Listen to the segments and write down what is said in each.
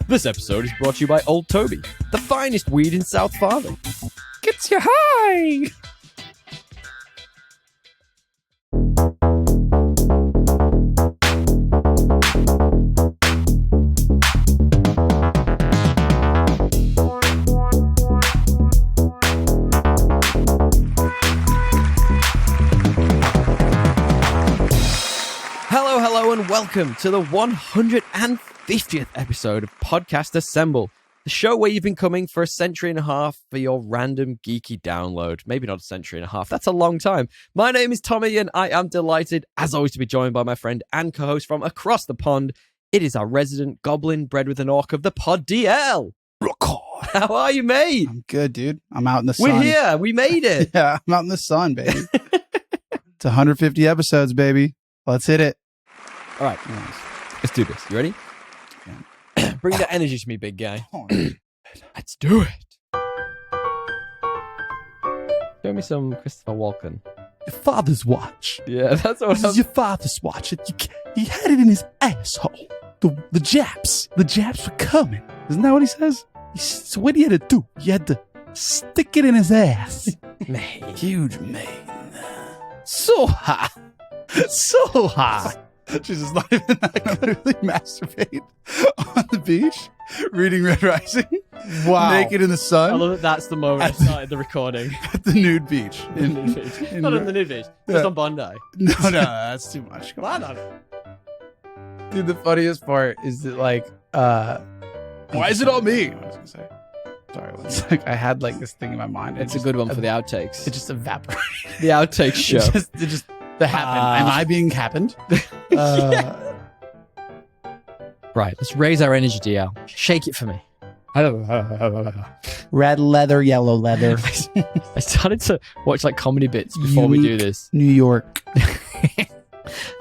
This episode is brought to you by Old Toby, the finest weed in South Farthing. Gets you high! Hello, and welcome to the 150th episode of Podcast Assemble, the show where you've been coming for a century and a half for your random geeky download. Maybe not a century and a half, that's a long time. My name is Tommy, and I am delighted, as always, to be joined by my friend and co-host from across the pond. It is our resident goblin bred with an orc of the pod, DL. How are you, mate? I'm good, dude. I'm out in the sun. We're here. We made it. Yeah, I'm out in the sun, baby. It's 150 episodes, baby. Let's hit it. All right, let's do this. You ready? Yeah. Bring the energy to me, big guy. Let's do it. Show me some Christopher Walken. Your father's watch. Yeah, that's what This is your father's watch. He had it in his asshole. The Japs were coming. Isn't that what he says? So what he had to do? He had to stick it in his ass. Man. Huge mane. So hot. So hot. She's just not even literally masturbate on the beach, reading Red Rising, naked in the sun. I love that that's the moment I started the recording. At the nude beach. Not on the nude beach, just on Bondi. No, that's too much. Why not? Dude, the funniest part is that, like, why is it all me? I was gonna say. Sorry, one sec. I had, like, this thing in my mind. It's a good one for the outtakes. It just evaporated. The outtakes show. It just happened. Am I being happened? Yeah. Right, let's raise our energy, DL. Shake it for me. Red leather, yellow leather. I started to watch like comedy bits before we do this. New York.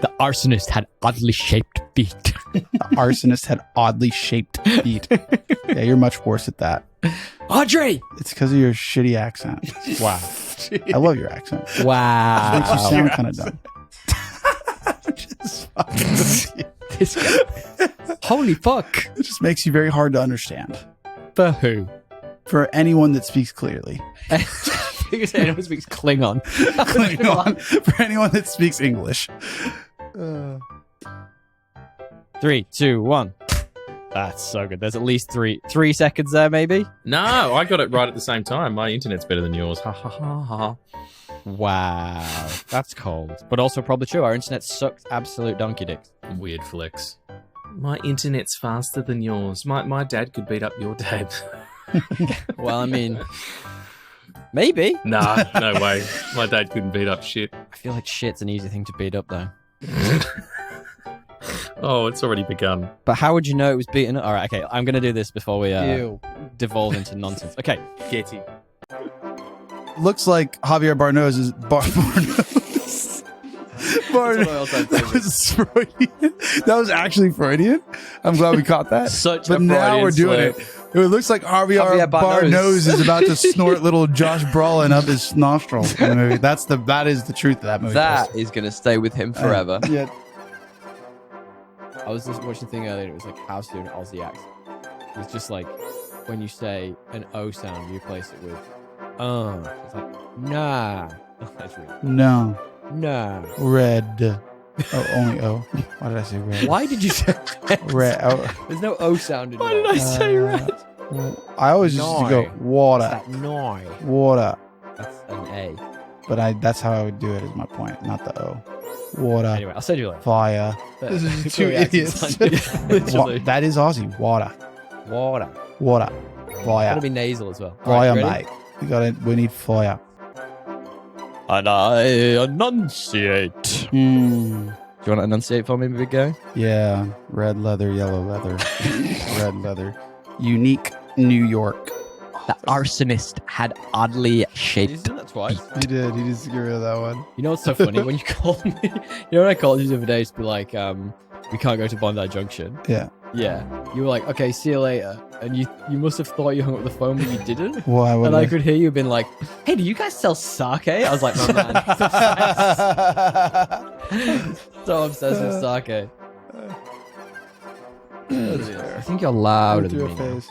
The arsonist had oddly shaped feet. The arsonist had oddly shaped feet. Yeah, you're much worse at that. Audrey! It's because of your shitty accent. Wow. I love your accent. Wow. It makes you sound kind of dumb. Just fucking This guy. Holy fuck. It just makes you very hard to understand. For who? For anyone that speaks clearly. Because anyone who speaks Klingon. Klingon. For anyone that speaks English. 3, 2, 1. That's so good. There's at least three seconds there, maybe? No, I got it right at the same time. My internet's better than yours. Ha ha ha ha. Wow. That's cold. But also probably true. Our internet sucks absolute donkey dicks. Weird flex. My internet's faster than yours. My dad could beat up your dad. Well, I mean, maybe. Nah, no way. My dad couldn't beat up shit. I feel like shit's an easy thing to beat up, though. Oh, it's already begun. But how would you know it was beaten up? All right, okay. I'm going to do this before we devolve into nonsense. Okay. Getty. Looks like Javier Barnos is That was Freudian. That was actually Freudian. I'm glad we caught that. Such but a now Freudian we're doing slip. it. It looks like Javier Barnos is about to snort little Josh Brolin up his nostril in the movie. That is the truth of that movie. That is going to stay with him forever. Yeah. I was just watching a thing earlier. It was like how to do an Aussie accent. It's just like when you say an O sound, you replace it with It's like nah. That's really No. nah. Red. Oh, only O. Why did I say red? Why did you say Red. Oh. There's no O sound in Why did I say red? I always used to go water. That noi. Water. That's an A. But that's how I would do it, is my point, not the O. Water. Anyway, I'll send you later. Fire. This is two idiots. That is Aussie. Water. Water. Water. Fire. Gotta be nasal as well. Fire, right, mate. We need fire. And I enunciate. Do you want to enunciate for me, big guy? Yeah. Red leather, yellow leather. Red leather. Unique New York. The arsonist had oddly shaped. He's done that twice. He did. He just get rid of that one. You know what's so funny? When you called me, you know when I called you the other day to be like, we can't go to Bondi Junction. Yeah. Yeah. You were like, okay, see you later. And you must have thought you hung up the phone, but you didn't. Why? And I could hear you being like, hey, do you guys sell sake? I was like, no, man. He's obsessed. So obsessed with sake. I think you're louder than through me. a phase.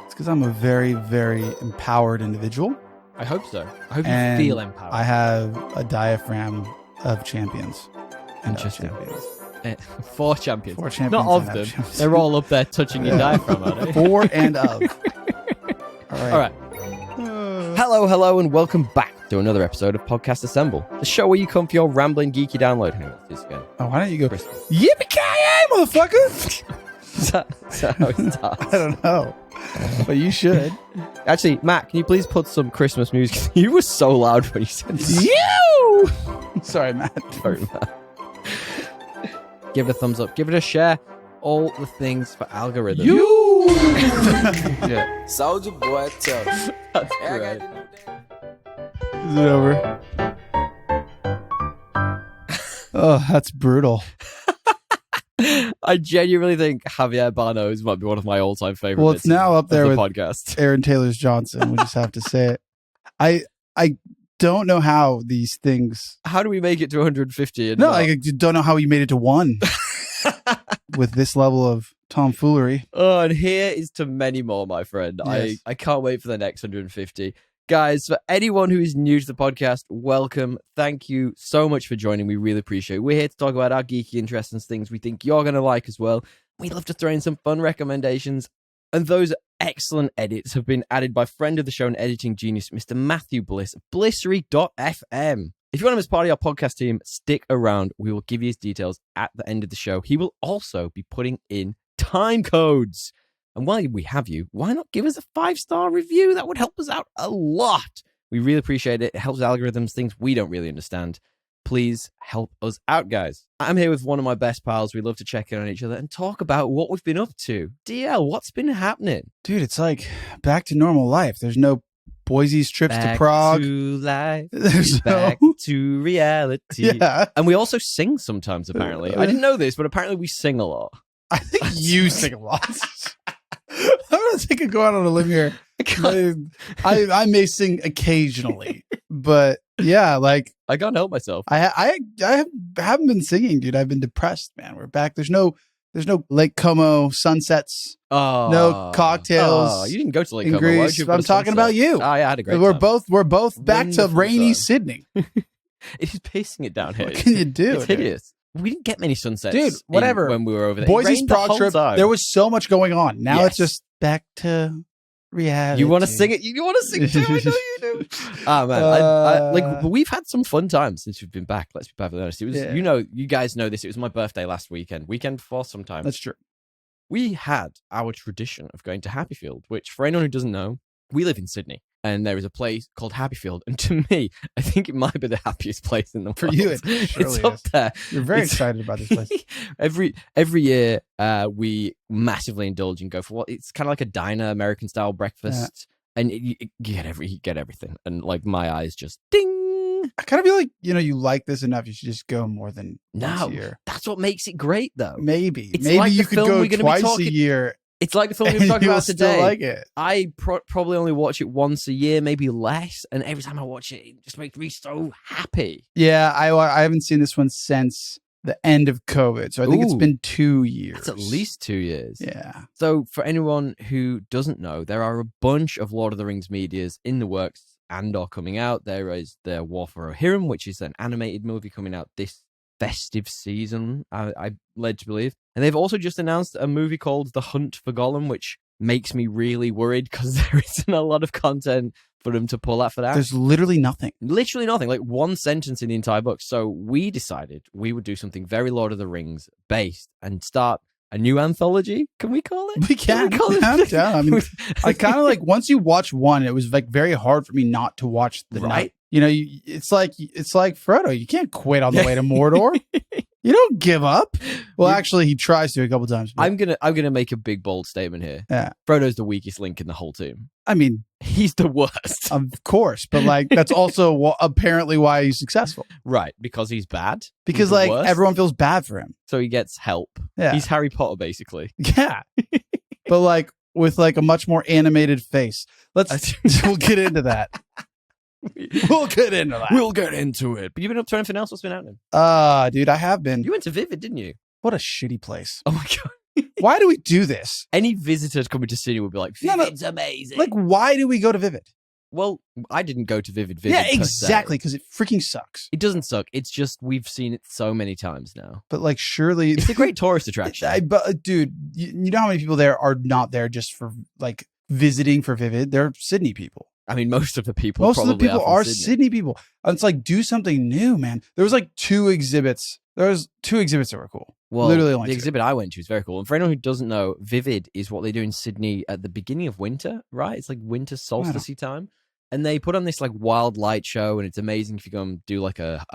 It's because I'm a very, very empowered individual. I hope so. I hope And you feel empowered. I have a diaphragm of champions. And of Interesting. champions. 4 champions. 4 champions. Not of and them. champions. They're all up there touching your diaphragm, aren't they? 4 and of. All right. Hello, and welcome back to another episode of Podcast Assemble, the show where you come for your rambling, geeky download. Hang on, this again. Oh, why don't you go, Christmas. yippee-ki-yay, motherfucker? Is that how it starts? I don't know. But you should. Actually, Matt, can you please put some Christmas music? You were so loud when you said that. You! Sorry, Matt. Sorry, Matt. Give it a thumbs up. Give it a share. All the things for algorithm. You! Yeah. Soldier boy, tough. That's great. Is it over? Oh, that's brutal. I genuinely think Javier Bano's might be one of my all-time favorite. Well, it's now up there the with podcast. Aaron Taylor's Johnson. We just have to say it. I don't know how these things. How do we make it to 150? And No, not- I don't know how he made it to 1 with this level of tomfoolery. Oh, and here is to many more, my friend. Yes. I can't wait for the next 150. Guys, for anyone who is new to the podcast, welcome. Thank you so much for joining. We really appreciate it. We're here to talk about our geeky interests and things we think you're going to like as well. We'd love to throw in some fun recommendations. And those excellent edits have been added by friend of the show and editing genius, Mr. Matthew Bliss of blissery.fm. If you want him as part of our podcast team, stick around. We will give you his details at the end of the show. He will also be putting in time codes. And while we have you, why not give us a 5-star review? That would help us out a lot. We really appreciate it. It helps algorithms, things we don't really understand. Please help us out, guys. I'm here with one of my best pals. We love to check in on each other and talk about what we've been up to. DL, what's been happening? Dude, it's like back to normal life. There's no Boise's trips to Prague. To life. There's Back no... to reality. Yeah. And we also sing sometimes, apparently. I didn't know this, but apparently we sing a lot. I think you sing a lot. I'm going to take a go out on a limb here. I may sing occasionally, but yeah, like I can't help myself. I haven't been singing, dude. I've been depressed, man. We're back. There's no Lake Como sunsets, Oh, no cocktails. Oh, you didn't go to Lake in Como. Why would Greece. you put I'm a talking sunset? about you. Oh, yeah, I had a great We're time. both back to Wonderful rainy time. Sydney. It is pissing it down here. What can you do, It's dude? hideous. We didn't get many sunsets, Dude, whatever. when we were over there. It Boise's rained the Prague whole trip. time. There was so much going on. Now Yes. it's just back to reality. You want to sing it? You want to sing too? I know you do. Ah, man, like we've had some fun times since we've been back. Let's be perfectly honest. It was, Yeah. you guys know this. It was my birthday last weekend before sometime. That's true. We had our tradition of going to Happyfield, which for anyone who doesn't know, we live in Sydney. And there is a place called Happyfield. And to me, I think it might be the happiest place in the world. For you, it it's surely up is. there. You're very It's- excited about this place. every year, we massively indulge and go for what it's kind of like a diner, American style breakfast. And you get everything. And like my eyes just ding. I kind of feel like, you like this enough. You should just go more than once No, a year. that's what makes it great, though. Maybe. It's Maybe like you the could film go we're gonna be twice talking- a year It's like the film and we're talking you'll about still today. like it. I probably only watch it once a year, maybe less. And every time I watch it, it just makes me so happy. Yeah, I haven't seen this one since the end of COVID. So I think it's Ooh. been 2 years. That's at least 2 years. Yeah. So for anyone who doesn't know, there are a bunch of Lord of the Rings medias in the works and are coming out. There is the War of Roherrim, which is an animated movie coming out this festive season, I'm led to believe. And they've also just announced a movie called The Hunt for Gollum, which makes me really worried because there isn't a lot of content for them to pull out for that. There's literally nothing. Literally nothing, like one sentence in the entire book. So we decided we would do something very Lord of the Rings based and start a new anthology. Can we call it? We can. we call it? Hands down. I mean, I kind of like once you watch one, it was like very hard for me not to watch the Right. night. It's like Frodo. You can't quit on the way to Mordor. You don't give up. Well, actually, he tries to a couple times. But, I'm gonna make a big bold statement here. Yeah. Frodo's the weakest link in the whole team. I mean, He's the worst. of course, but like that's also apparently why he's successful. Right, because he's bad. Because He's the like worst, everyone feels bad for him. so he gets help. Yeah. He's Harry Potter, basically. Yeah. But like with like a much more animated face. We'll get into that. We'll get into that. We'll get into it. But you've been up to anything else? What's been happening? Dude, I have been. You went to Vivid, didn't you? What a shitty place. Oh my god. Why do we do this? Any visitors coming to Sydney would be like, Vivid's amazing. Like, why do we go to Vivid? Well, I didn't go to Vivid. Yeah, per se. exactly, because it freaking sucks. It doesn't suck. It's just we've seen it so many times now. But like, surely It's a great tourist attraction. But dude, you know how many people there are not there just for like visiting for Vivid? They're Sydney people. I mean, most of the people. Most of the people are Sydney. Sydney people. And it's like, do something new, man. There was like 2 exhibits. There was 2 exhibits that were cool. Well, literally only the 2. exhibit I went to is very cool. And for anyone who doesn't know, Vivid is what they do in Sydney at the beginning of winter, right? It's like winter solstice time. And they put on this like wild light show, and it's amazing if you go and do like a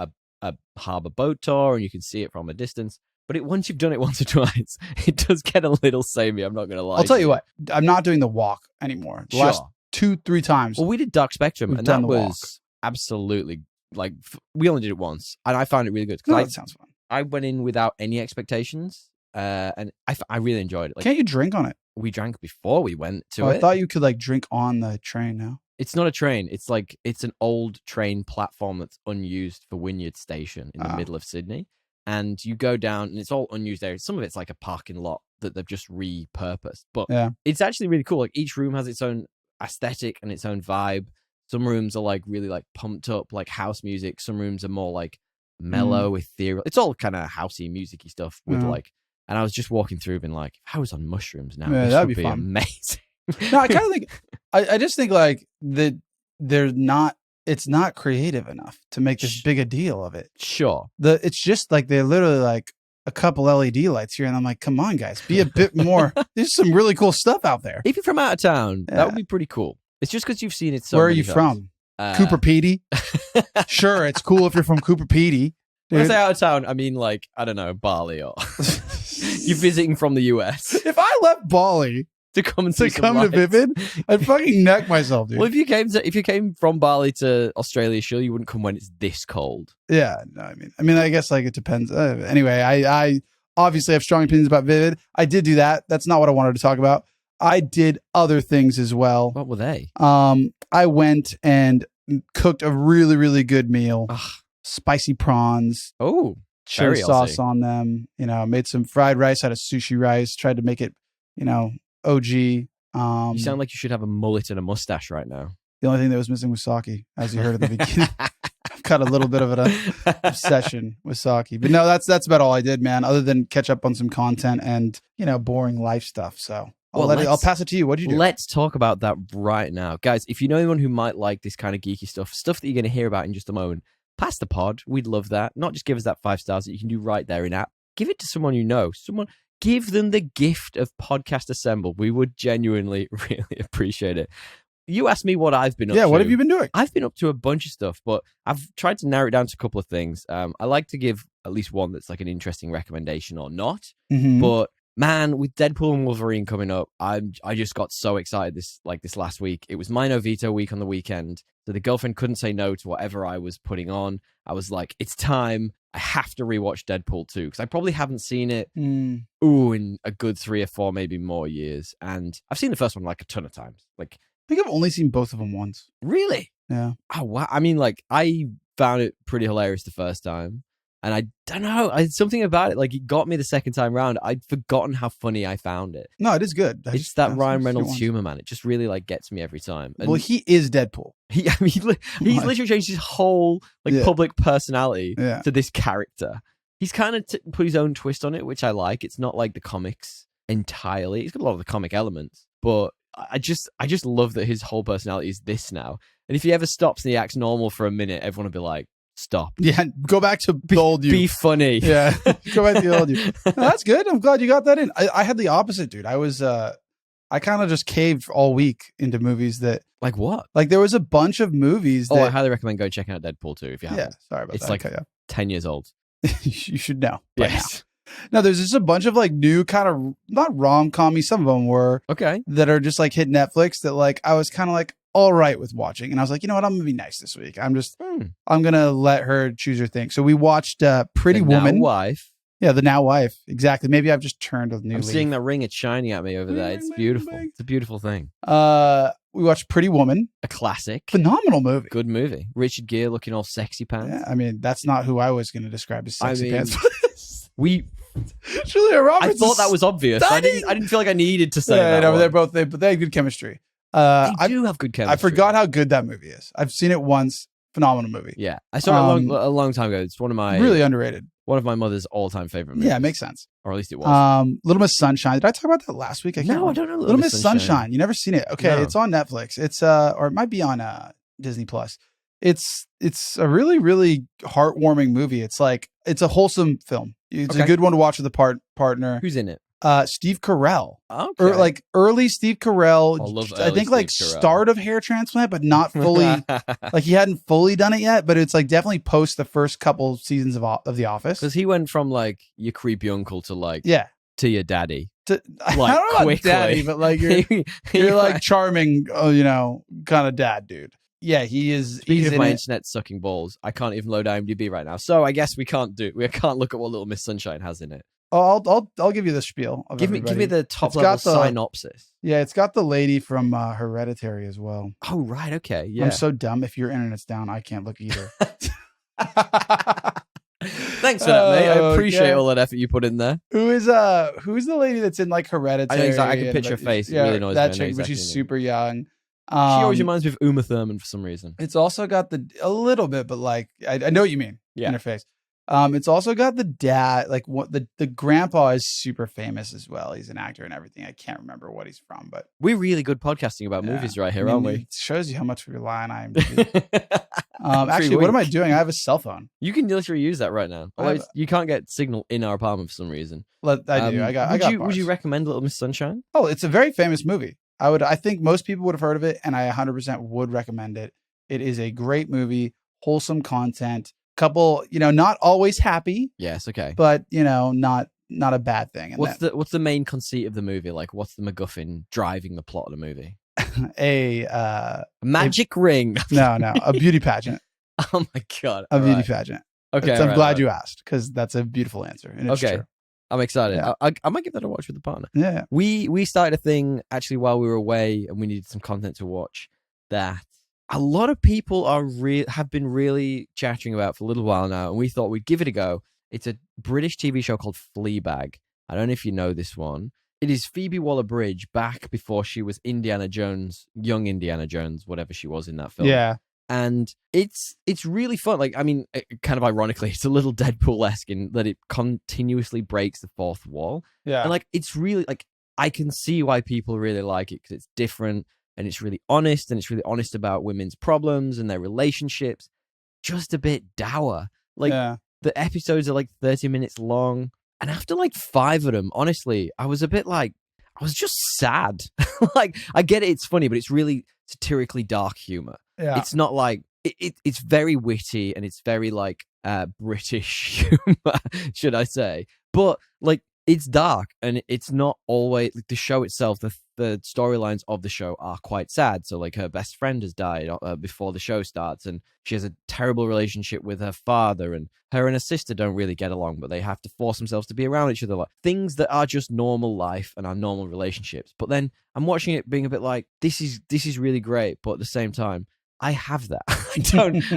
harbour boat tour, and you can see it from a distance. But once you've done it once or twice, it does get a little samey. I'm not going to lie. I'll tell you what, I'm not doing the walk anymore. The last 2-3 times. Well, we did Dark Spectrum, and that was walk. absolutely like we only did it once, and I found it really good. No, that sounds fun. I went in without any expectations, and I really enjoyed it. Like, can't you drink on it? We drank before we went to it. I thought you could like drink on the train now. It's not a train. It's like it's an old train platform that's unused for Wynyard Station in the middle of Sydney. And you go down, and it's all unused areas. Some of it's like a parking lot that they've just repurposed. But it's actually really cool. Like each room has its own aesthetic and its own vibe. Some rooms are like really like pumped up, like house music. Some rooms are more like mellow, ethereal. It's all kind of housey, musicy stuff with like. And I was just walking through, being like, if I was on mushrooms now, this that'd would be be fun. amazing. No, I kind of think, I just think like that it's not creative enough to make this big a deal of it. Sure. It's just like they're literally like a couple LED lights here, and I'm like, come on, guys, be a bit more. There's some really cool stuff out there. If you're from out of town, that would be pretty cool. It's just because you've seen it so Where are many you times. from? Cooper Pedy? Sure, it's cool if you're from Cooper Pedy. When I say out of town, I mean like, I don't know, Bali or you're visiting from the US. If I left Bali to come and see to lights. Vivid, I'd fucking neck myself, dude. Well, if you came from Bali to Australia, sure, you wouldn't come when it's this cold. Yeah, no, I mean, I guess like it depends. Anyway, I obviously have strong opinions about Vivid. I did do that. That's not what I wanted to talk about. I did other things as well. What were they? I went and cooked a really, really good meal. Ugh. Spicy prawns. Oh, chili sauce on them. You know, made some fried rice out of sushi rice. Tried to make it, OG. You sound like you should have a mullet and a mustache right now. The only thing that was missing was sake, as you heard at the beginning. I've got a little bit of an obsession with sake. But no, that's about all I did, man, other than catch up on some content and, boring life stuff. So I'll pass it to you. What did you do? Let's talk about that right now. Guys, if you know anyone who might like this kind of geeky stuff that you're going to hear about in just a moment, pass the pod. We'd love that. Not just give us that 5 stars that you can do right there in app. Give it to someone you know. Give them the gift of Podcast Assemble. We would genuinely, really appreciate it. You asked me what I've been up to. Yeah, what have you been doing? I've been up to a bunch of stuff, but I've tried to narrow it down to a couple of things. I like to give at least one that's like an interesting recommendation or not. Mm-hmm. But man, with Deadpool and Wolverine coming up, I just got so excited this last week. It was my no veto week on the weekend. So the girlfriend couldn't say no to whatever I was putting on. I was like, it's time. I have to rewatch Deadpool 2 because I probably haven't seen it in a good 3 or 4, maybe more years. And I've seen the first one like a ton of times. Like, I think I've only seen both of them once. Really? Yeah. Oh, wow. I mean, like, I found it pretty hilarious the first time. And I don't know, something about it, like, it got me the second time round. I'd forgotten how funny I found it. No, it is good. It's that Ryan Reynolds humor, man. It just really, like, gets me every time. And well, he is Deadpool. He's literally changed his whole, public personality to this character. He's kind of put his own twist on it, which I like. It's not like the comics entirely. He's got a lot of the comic elements, but I just love that his whole personality is this now. And if he ever stops and he acts normal for a minute, everyone will be like, stop. Yeah, go back to the old you. Be funny. Yeah, go back to the old you. No, that's good. I'm glad you got that in. I had the opposite, dude. I kind of just caved all week into movies that... Like what? Like there was a bunch of movies that... I highly recommend go checking out Deadpool 2 if you haven't. Yeah, sorry about that. It's like 10 years old. You should know. Yes. No, there's just a bunch of like new kind of, not rom-commy, some of them were. Okay. That are just like hit Netflix that like, I was kind of like all right with watching. And I was like, you know what? I'm going to be nice this week. I'm going to let her choose her thing. So we watched Pretty Woman. Now wife. Yeah, the now wife. Exactly. Maybe I've just turned a new I'm leaf. seeing that ring. It's shining at me over there. It's beautiful. It's a beautiful thing. We watched Pretty Woman. A classic. Phenomenal movie. Good movie. Richard Gere looking all sexy pants. Yeah, I mean, that's not who I was going to describe as sexy pants. We Julia I Roberts. thought that was obvious. I didn't feel like I needed to say that. No, one. they're both. They had good chemistry. They do have good chemistry. I forgot how good that movie is. I've seen it once. Phenomenal movie. Yeah, I saw it a long time ago. It's one of my really underrated. One of my mother's all-time favorite movies. Yeah, it makes sense. Or at least it was. Little Miss Sunshine. Did I talk about that last week? I don't know. Little Miss Sunshine. You never seen it? Okay, No. it's on Netflix. It's or it might be on Disney Plus. It's a really, really heartwarming movie. It's a wholesome film. It's a good one to watch with a partner. Who's in it? Steve Carell. Okay. Or early Steve Carell. I think Steve Carell. Start of hair transplant, but not fully. He hadn't fully done it yet, but it's definitely post the first couple seasons of The Office. Because he went from your creepy uncle to to your daddy. I don't know about daddy, but you're charming, kind of dad dude. Yeah, he is. Speaking of my internet sucking balls, I can't even load IMDb right now, so I guess we can't look at what Little Miss Sunshine has in it. Oh, I'll give you the spiel. Give me the top level synopsis. Yeah, it's got the lady from Hereditary as well. Oh right, okay. Yeah, I'm so dumb. If your internet's down, I can't look either. Thanks for that, mate. I appreciate all that effort you put in there. Who's the lady that's in Hereditary? I can picture her face. It really annoys that me. chick, but she's super young. She always reminds me of Uma Thurman for some reason. It's also got a little bit, but I know what you mean. Yeah. In her face. It's also got the dad, the grandpa is super famous as well. He's an actor and everything. I can't remember what he's from, but we're really good podcasting about movies right here, aren't we? It shows you how much we rely on IMDb. Actually, what am I doing? I have a cell phone. You can literally use that right now. Although you can't get signal in our apartment for some reason. I do. Would you recommend Little Miss Sunshine? Oh, it's a very famous movie. I think most people would have heard of it, and I 100% would recommend it. It is a great movie, wholesome content. Couple, not always happy. Yes, okay. But, not a bad thing. And what's the main conceit of the movie? What's the MacGuffin driving the plot of the movie? A magic ring. No, a beauty pageant. Oh my God. A beauty pageant. Okay. I'm glad you asked, because that's a beautiful answer. And it's true. I'm excited. Yeah. I might give that a watch with the partner. Yeah. We started a thing actually while we were away, and we needed some content to watch that a lot of people have been really chattering about for a little while now, and we thought we'd give it a go. It's a British TV show called Fleabag. I don't know if you know this one. It is Phoebe Waller-Bridge back before she was Indiana Jones, young Indiana Jones, whatever she was in that film. Yeah. And it's really fun. Kind of ironically, it's a little Deadpool-esque in that it continuously breaks the fourth wall. Yeah. And it's really I can see why people really like it, because it's different and it's really honest, and it's really honest about women's problems and their relationships. Just a bit dour. The episodes are 30 minutes long. And after 5 of them, honestly, I was a bit I was just sad. I get it, it's funny, but it's really satirically dark humor. Yeah. It's not it's very witty, and it's very British humor, should I say. But it's dark, and it's not always the show itself. The storylines of the show are quite sad. So her best friend has died before the show starts, and she has a terrible relationship with her father, and her and her sister don't really get along, but they have to force themselves to be around each other. Things that are just normal life and are normal relationships. But then I'm watching it being a bit this is really great, but at the same time, I have that.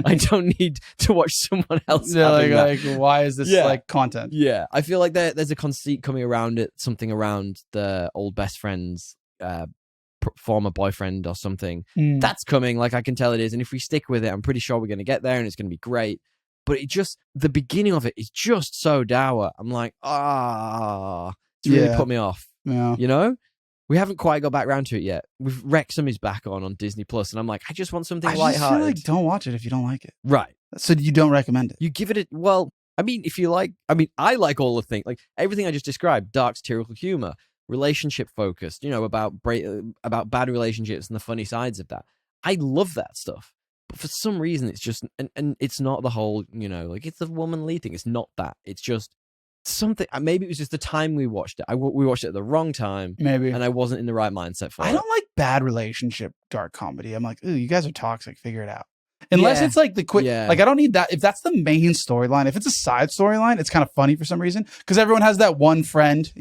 I don't need to watch someone else. Yeah, why is this content? Yeah, I feel there's a conceit coming around it, something around the old best friend's former boyfriend or something. That's coming. I can tell it is, and if we stick with it, I'm pretty sure we're going to get there, and it's going to be great. But the beginning of it is just so dour. I'm it's really put me off. Yeah. We haven't quite got back around to it yet. Wrexham is back on Disney Plus, and I'm I just want something lighthearted. I feel don't watch it if you don't like it. Right. So you don't recommend it? You give it if you I like all the things, everything I just described: dark satirical humor, relationship focused, about bad relationships and the funny sides of that. I love that stuff. But for some reason, it's just, and it's not the whole, it's the woman lead thing. It's not that. It's just something. Maybe it was just the time we watched it. We watched it at the wrong time. Maybe. And I wasn't in the right mindset for it. I don't like bad relationship dark comedy. I'm ooh, you guys are toxic. Figure it out. Unless it's the quick, I don't need that. If that's the main storyline, if it's a side storyline, it's kind of funny for some reason, because everyone has that one friend,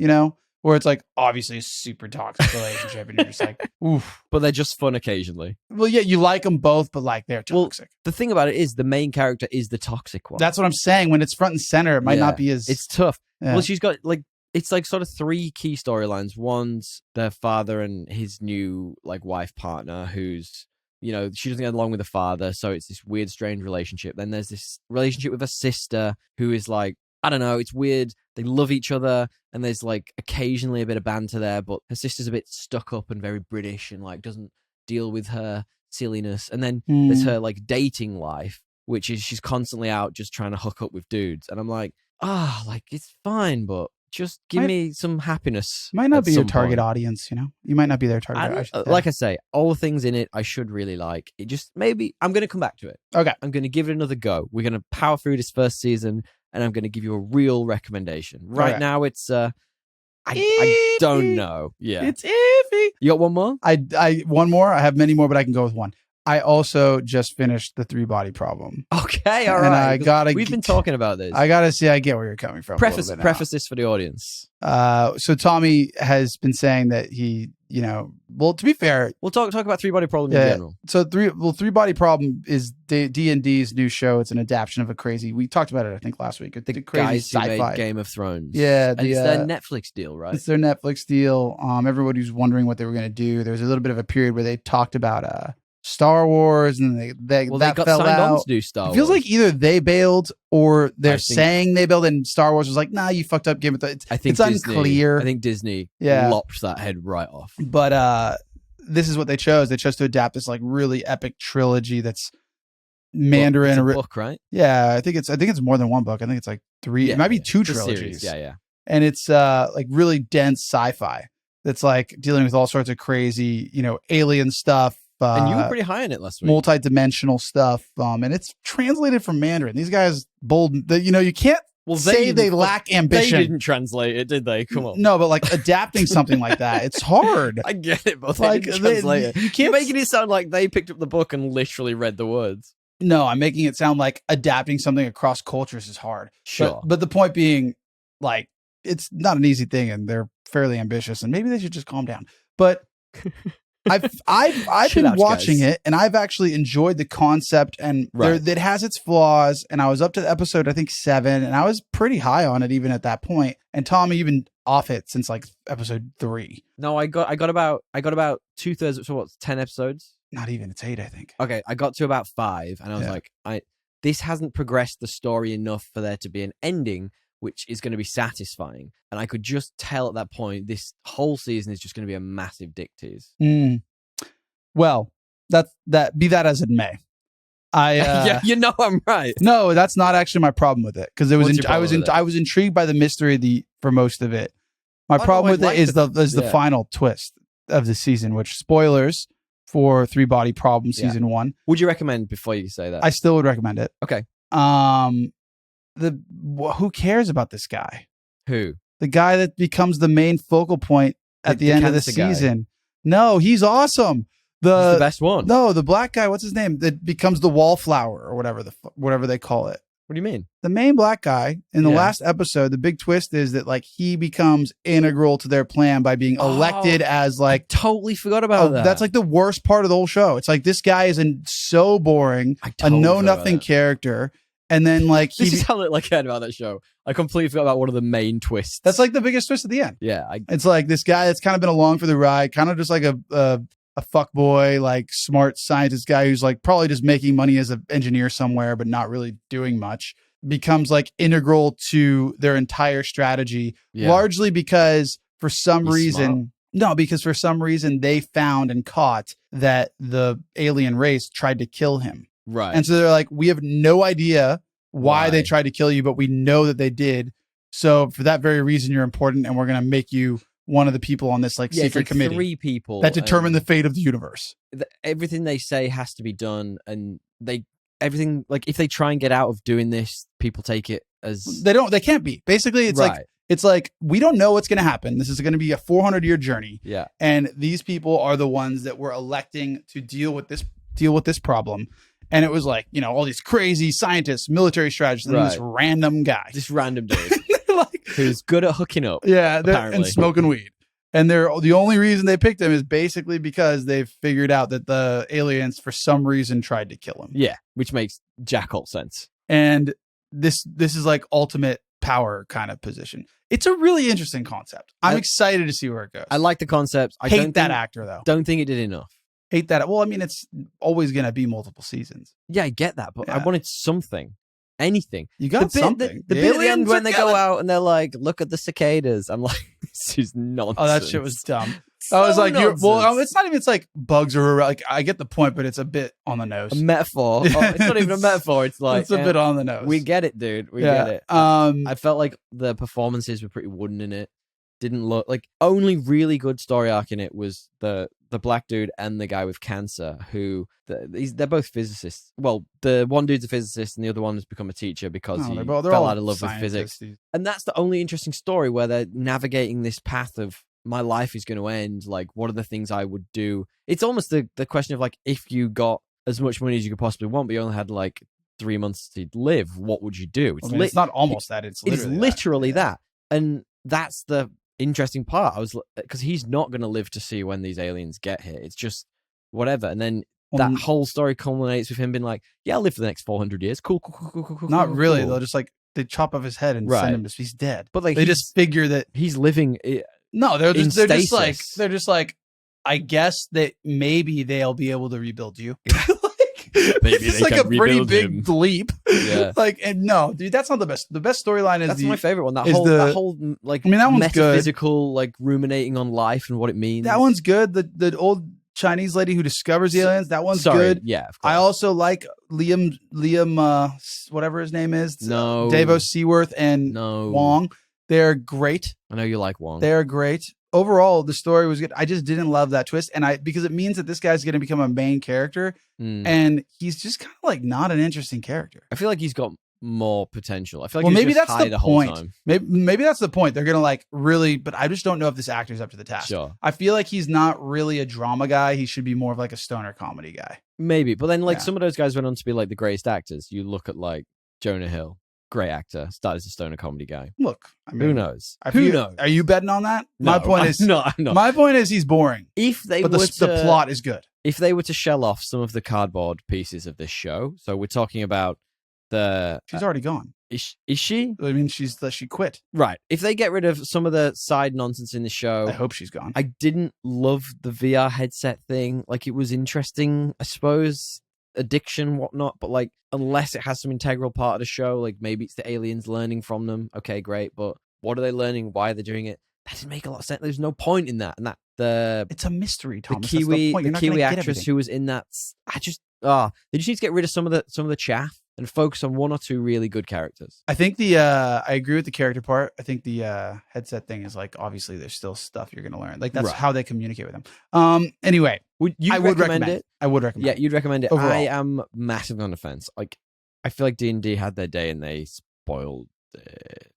where it's like obviously a super toxic relationship, and you're just like, oof. But they're just fun occasionally. Well, yeah, you like them both, but like they're Well, toxic. The thing about it is the main character is the toxic one. That's what I'm saying. When it's front and center, it might Yeah. not be as. It's tough. Yeah. Well, she's got like it's like sort of three key storylines. One's their father and his new like wife partner, who's she doesn't get along with the father, so it's this weird, strange relationship. Then there's this relationship with her sister, who is like, I don't know, it's weird. They love each other, and there's like occasionally a bit of banter there, but her sister's a bit stuck up and very British and like doesn't deal with her silliness. And then there's her like dating life, which is she's constantly out just trying to hook up with dudes. And I'm like, like it's fine, but just give me some happiness. Might not at be your some target point. audience, You might not be their target audience. Like I say, all the things in it I should really like. It just maybe I'm going to come back to it. Okay. I'm going to give it another go. We're going to power through this first season, and I'm going to give you a real recommendation. Right now, it's I don't know. Yeah, It's iffy. You got one more? I one more. I have many more, but I can go with one. I also just finished the 3-body problem. Okay, all right. And I gotta. We've been talking about this. I gotta see. I get where you're coming from. Preface this for the audience. So Tommy has been saying that he, well, to be fair, We'll talk about 3-body problem in general. So 3-body problem is D&D's new show. It's an adaptation of a crazy. We talked about it, I think, last week. It's The crazy guys who sci-fi. made Game of Thrones. Yeah, and it's their Netflix deal, right? It's their Netflix deal. Everybody was wondering what they were going to do. There was a little bit of a period where they talked about Star Wars, and they got fell signed out. on to do Star Wars. It feels like either they bailed or they're saying they bailed, and Star Wars was like, "Nah, you fucked up, Game of Thrones." I think it's Disney, unclear. I think Disney lopped that head right off. But this is what they chose. They chose to adapt this like really epic trilogy that's Mandarin. It's a book, right? Yeah, I think it's more than one book. I think it's like 3. Yeah, it might be 2 it's a trilogies. series. Yeah. And it's like really dense sci-fi that's like dealing with all sorts of crazy, alien stuff. And you were pretty high on it last week. Multi-dimensional stuff. And it's translated from Mandarin. These guys bold. You can't say they lack ambition. They didn't translate it, did they? Come on. No, but like adapting something like that, it's hard. I get it, but they didn't translate it. You can't You're making it sound like they picked up the book and literally read the words. No, I'm making it sound like adapting something across cultures is hard. Sure. But the point being, like, it's not an easy thing, and they're fairly ambitious, and maybe they should just calm down. But I've been watching it, and I've actually enjoyed the concept, and it has its flaws. And I was up to episode, I think 7, and I was pretty high on it even at that point. And Tommy even off it since like episode 3. No, I got about 2/3. So what's 10 episodes? Not even. It's 8, I think. Okay, I got to about 5, and I was like, this hasn't progressed the story enough for there to be an ending which is going to be satisfying. And I could just tell at that point, this whole season is just going to be a massive dick tease. Well, that be that as it may. Yeah, I'm right. No, that's not actually my problem with it, because I was intrigued by the mystery for most of it. My problem with it is the final twist of the season, which spoilers for 3-Body Problem season 1. Would you recommend before you say that? I still would recommend it. Okay. Who cares about this guy? Who? The guy that becomes the main focal point at the end of the season. No, he's awesome. He's the best one. No, the black guy. What's his name? That becomes the wallflower or whatever they call it. What do you mean? The main black guy in the last episode. The big twist is that like he becomes integral to their plan by being elected as like. I totally forgot about that. That's like the worst part of the whole show. It's like this guy is so boring, a know-nothing character. And then, like, this is how little I cared about that show. I completely forgot about one of the main twists. That's like the biggest twist at the end. Yeah, it's like this guy that's kind of been along for the ride, kind of just like a fuckboy, like smart scientist guy who's like probably just making money as an engineer somewhere, but not really doing much. Becomes like integral to their entire strategy, largely because for some reason they found and caught that the alien race tried to kill him. Right. And so they're like, we have no idea why they tried to kill you, but we know that they did. So for that very reason, you're important, and we're going to make you one of the people on this like secret committee. 3 people that determine the fate of the universe. Everything they say has to be done, and everything like if they try and get out of doing this, people take it as they can't be. Basically, it's like we don't know what's going to happen. This is going to be a 400-year journey. Yeah. And these people are the ones that we're electing to deal with this problem. And it was like, all these crazy scientists, military strategists, and this random guy. This random dude. like, who's good at hooking up. yeah, and apparently. smoking weed. And the only reason they picked him is basically because they've figured out that the aliens, for some reason, tried to kill him. Yeah, which makes jack all sense. And this is like ultimate power kind of position. It's a really interesting concept. I'm excited to see where it goes. I like the concept. I hate that actor though. Don't think it did enough. Hate that. Well, I mean, it's always going to be multiple seasons. Yeah, I get that, but I Yeah. wanted something. Anything. You got something. The bit at the end aliens when are they go out and they're like, look at the cicadas. I'm like, this is nonsense. Oh, that shit was dumb. I was like, it's not even, it's like bugs or like, I get the point, but it's a bit on the nose. a metaphor. Oh, it's not even a metaphor. It's like, it's a bit on the nose. we get it, dude. We get it. I felt like the performances were pretty wooden in it. Didn't look like only really good story arc in it was the black dude and the guy with cancer who they're both physicists. Well, the one dude's a physicist and the other one has become a teacher because he fell out of love with physics. And that's the only interesting story where they're navigating this path of my life is going to end. Like, what are the things I would do? It's almost the question of like, if you got as much money as you could possibly want, but you only had like 3 months to live, what would you do? It's not almost that. It's literally that. And that's the interesting part. I was because he's not going to live to see when these aliens get here. It's just whatever. And then that whole story culminates with him being like, yeah, I'll live for the next 400 years. Cool. Not cool, really. cool. They'll just like, they chop off his head and send him to, he's dead. But like, they just figure that he's living. No, they're just like, I guess that maybe they'll be able to rebuild you. Maybe it's they like can a pretty rebuild big him. leap. Yeah. Like, and no, dude, that's not the best. The best storyline is that's my favorite one. That whole like, I mean, that one's metaphysical, like ruminating on life and what it means. That one's good. The old Chinese lady who discovers the aliens, that one's good. Yeah, of course. I also like Liam, whatever his name is. No. Davos Seaworth and Wong. They're great. I know you like Wong. They're great. Overall, the story was good. I just didn't love that twist. And because it means that this guy's going to become a main character. And he's just kind of like not an interesting character. I feel like he's got more potential. I feel like maybe just that's high the whole point. Time. Maybe that's the point. They're going to like really, but I just don't know if this actor's up to the task. Sure. I feel like he's not really a drama guy. He should be more of like a stoner comedy guy. Maybe. But then like some of those guys went on to be like the greatest actors. You look at like Jonah Hill. Great actor, started as a stoner comedy guy. Look, I mean, who knows? Who knows? Are you betting on that? No, my point is, I'm not. My point is, he's boring. But the plot is good. If they were to shell off some of the cardboard pieces of this show, so we're talking about she's already gone. Is she? I mean, she quit. Right. If they get rid of some of the side nonsense in the show, I hope she's gone. I didn't love the VR headset thing. Like, it was interesting, I suppose. Addiction, whatnot, but like, unless it has some integral part of the show, like maybe it's the aliens learning from them. Okay, great, but what are they learning? Why are they doing it? That didn't make a lot of sense. There's no point in that. And it's a mystery, Thomas. The Kiwi actress who was in that. They just need to get rid of some of the chaff and focus on one or two really good characters. I think I agree with the character part. I think the headset thing is like, obviously there's still stuff you're going to learn. Like that's how they communicate with them. Anyway, I would recommend it. I would recommend it. Yeah, you'd recommend it. Overall. I am massively on the fence. Like, I feel like D&D had their day and they spoiled it.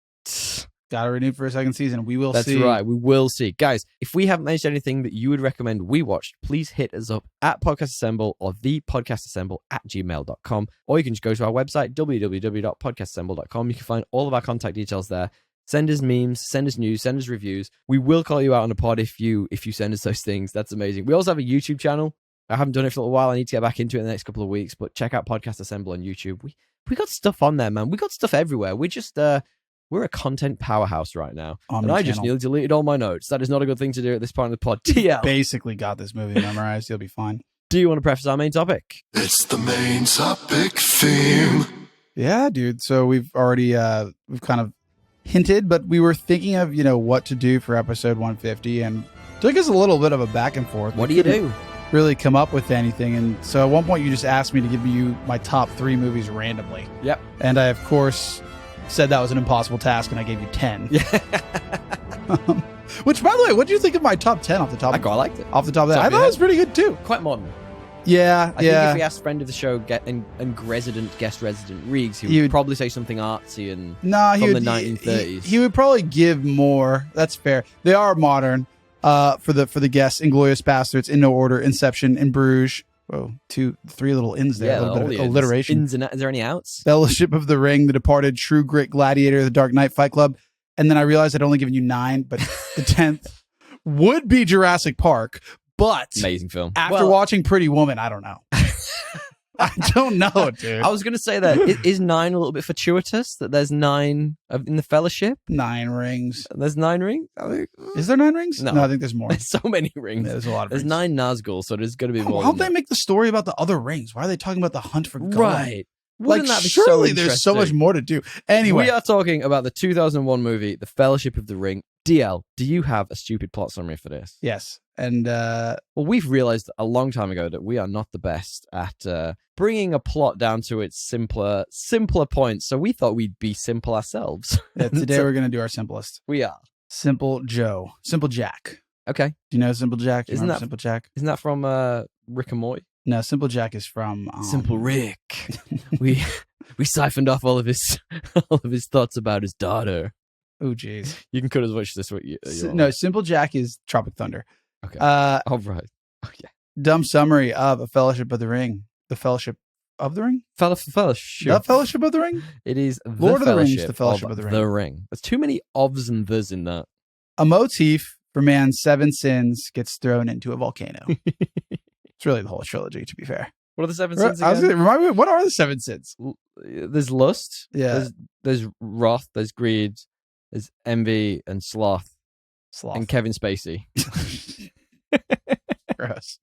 Got to renew for a second season. We will see. That's right. We will see. Guys, if we haven't mentioned anything that you would recommend we watched, please hit us up at Podcast Assemble or thepodcastassemble@gmail.com. Or you can just go to our website, www.podcastassemble.com. You can find all of our contact details there. Send us memes, send us news, send us reviews. We will call you out on a pod if you send us those things. That's amazing. We also have a YouTube channel. I haven't done it for a little while. I need to get back into it in the next couple of weeks. But check out Podcast Assemble on YouTube. We got stuff on there, man. We got stuff everywhere. We're just we're a content powerhouse right now. And I just nearly deleted all my notes. That is not a good thing to do at this point in the pod. TL. Basically got this movie memorized. You'll be fine. Do you want to preface our main topic? It's the main topic theme. Yeah, dude. So we've already we've kind of hinted, but we were thinking of, what to do for episode 150 and took us a little bit of a back and forth. What do you do? Really come up with anything. And so at one point you just asked me to give you my top 3 movies randomly. Yep. And I, of course, said that was an impossible task and I gave you 10. Yeah. Which, by the way, what do you think of my top 10 off the top? I quite liked it. Off the top of that. I thought it was pretty good too. Quite modern. Yeah, I think if we asked friend of the show and guest resident Riggs, he would probably say something artsy and from the 1930s. He would probably give more. That's fair. They are modern. For the guests, Inglourious Bastards, In No Order, Inception, In Bruges. Whoa, 3 little ins there. Yeah, a little bit of alliteration. Ins and is there any outs? Fellowship of the Ring, The Departed, True Grit, Gladiator, The Dark Knight, Fight Club. And then I realized I'd only given you 9, but the 10th would be Jurassic Park. But Amazing film. after watching Pretty Woman, I don't know. I don't know, dude. I was going to say that. Is 9 a little bit fortuitous that there's 9 in the Fellowship? 9 rings. There's 9 rings? Is there 9 rings? No. I think there's more. There's so many rings. Yeah, there's a lot of There's rings. 9 Nazgul, so there's going to be more. Why don't they make the story about the other rings? Why are they talking about the hunt for Gollum? Right. Wouldn't Like, that be surely so there's so much interesting? more to do. Anyway, We are talking about the 2001 movie, The Fellowship of the Ring. DL, do you have a stupid plot summary for this? yes. And Well, we've realized a long time ago that we are not the best at bringing a plot down to its simpler points. So we thought we'd be simple ourselves. today we're going to do our simplest. We are. Simple Joe. Simple Jack. Okay. Do you know Simple Jack? Do you Isn't remember that- Simple Jack? Isn't that from Rick and Morty? No, Simple Jack is from Simple Rick. we siphoned off all of his thoughts about his daughter. Oh, jeez. You can cut as much of this what you. No, Simple Jack is Tropic Thunder. Okay. Uh, Oh right. Oh yeah. dumb summary of A Fellowship of the Ring. The Fellowship of the Ring? Fellowship. The Fellowship of the Ring? It is the Lord of the Rings, Fellowship the Fellowship of the Ring. The Ring. There's too many ofs and thes in that. A motif for man's 7 sins gets thrown into a volcano. It's really the whole trilogy, to be fair. What are the 7 I sins was again? gonna, remind me, what are the 7 sins? There's lust. Yeah. There's wrath. There's greed. There's envy and sloth. Sloth. And Kevin Spacey. Gross.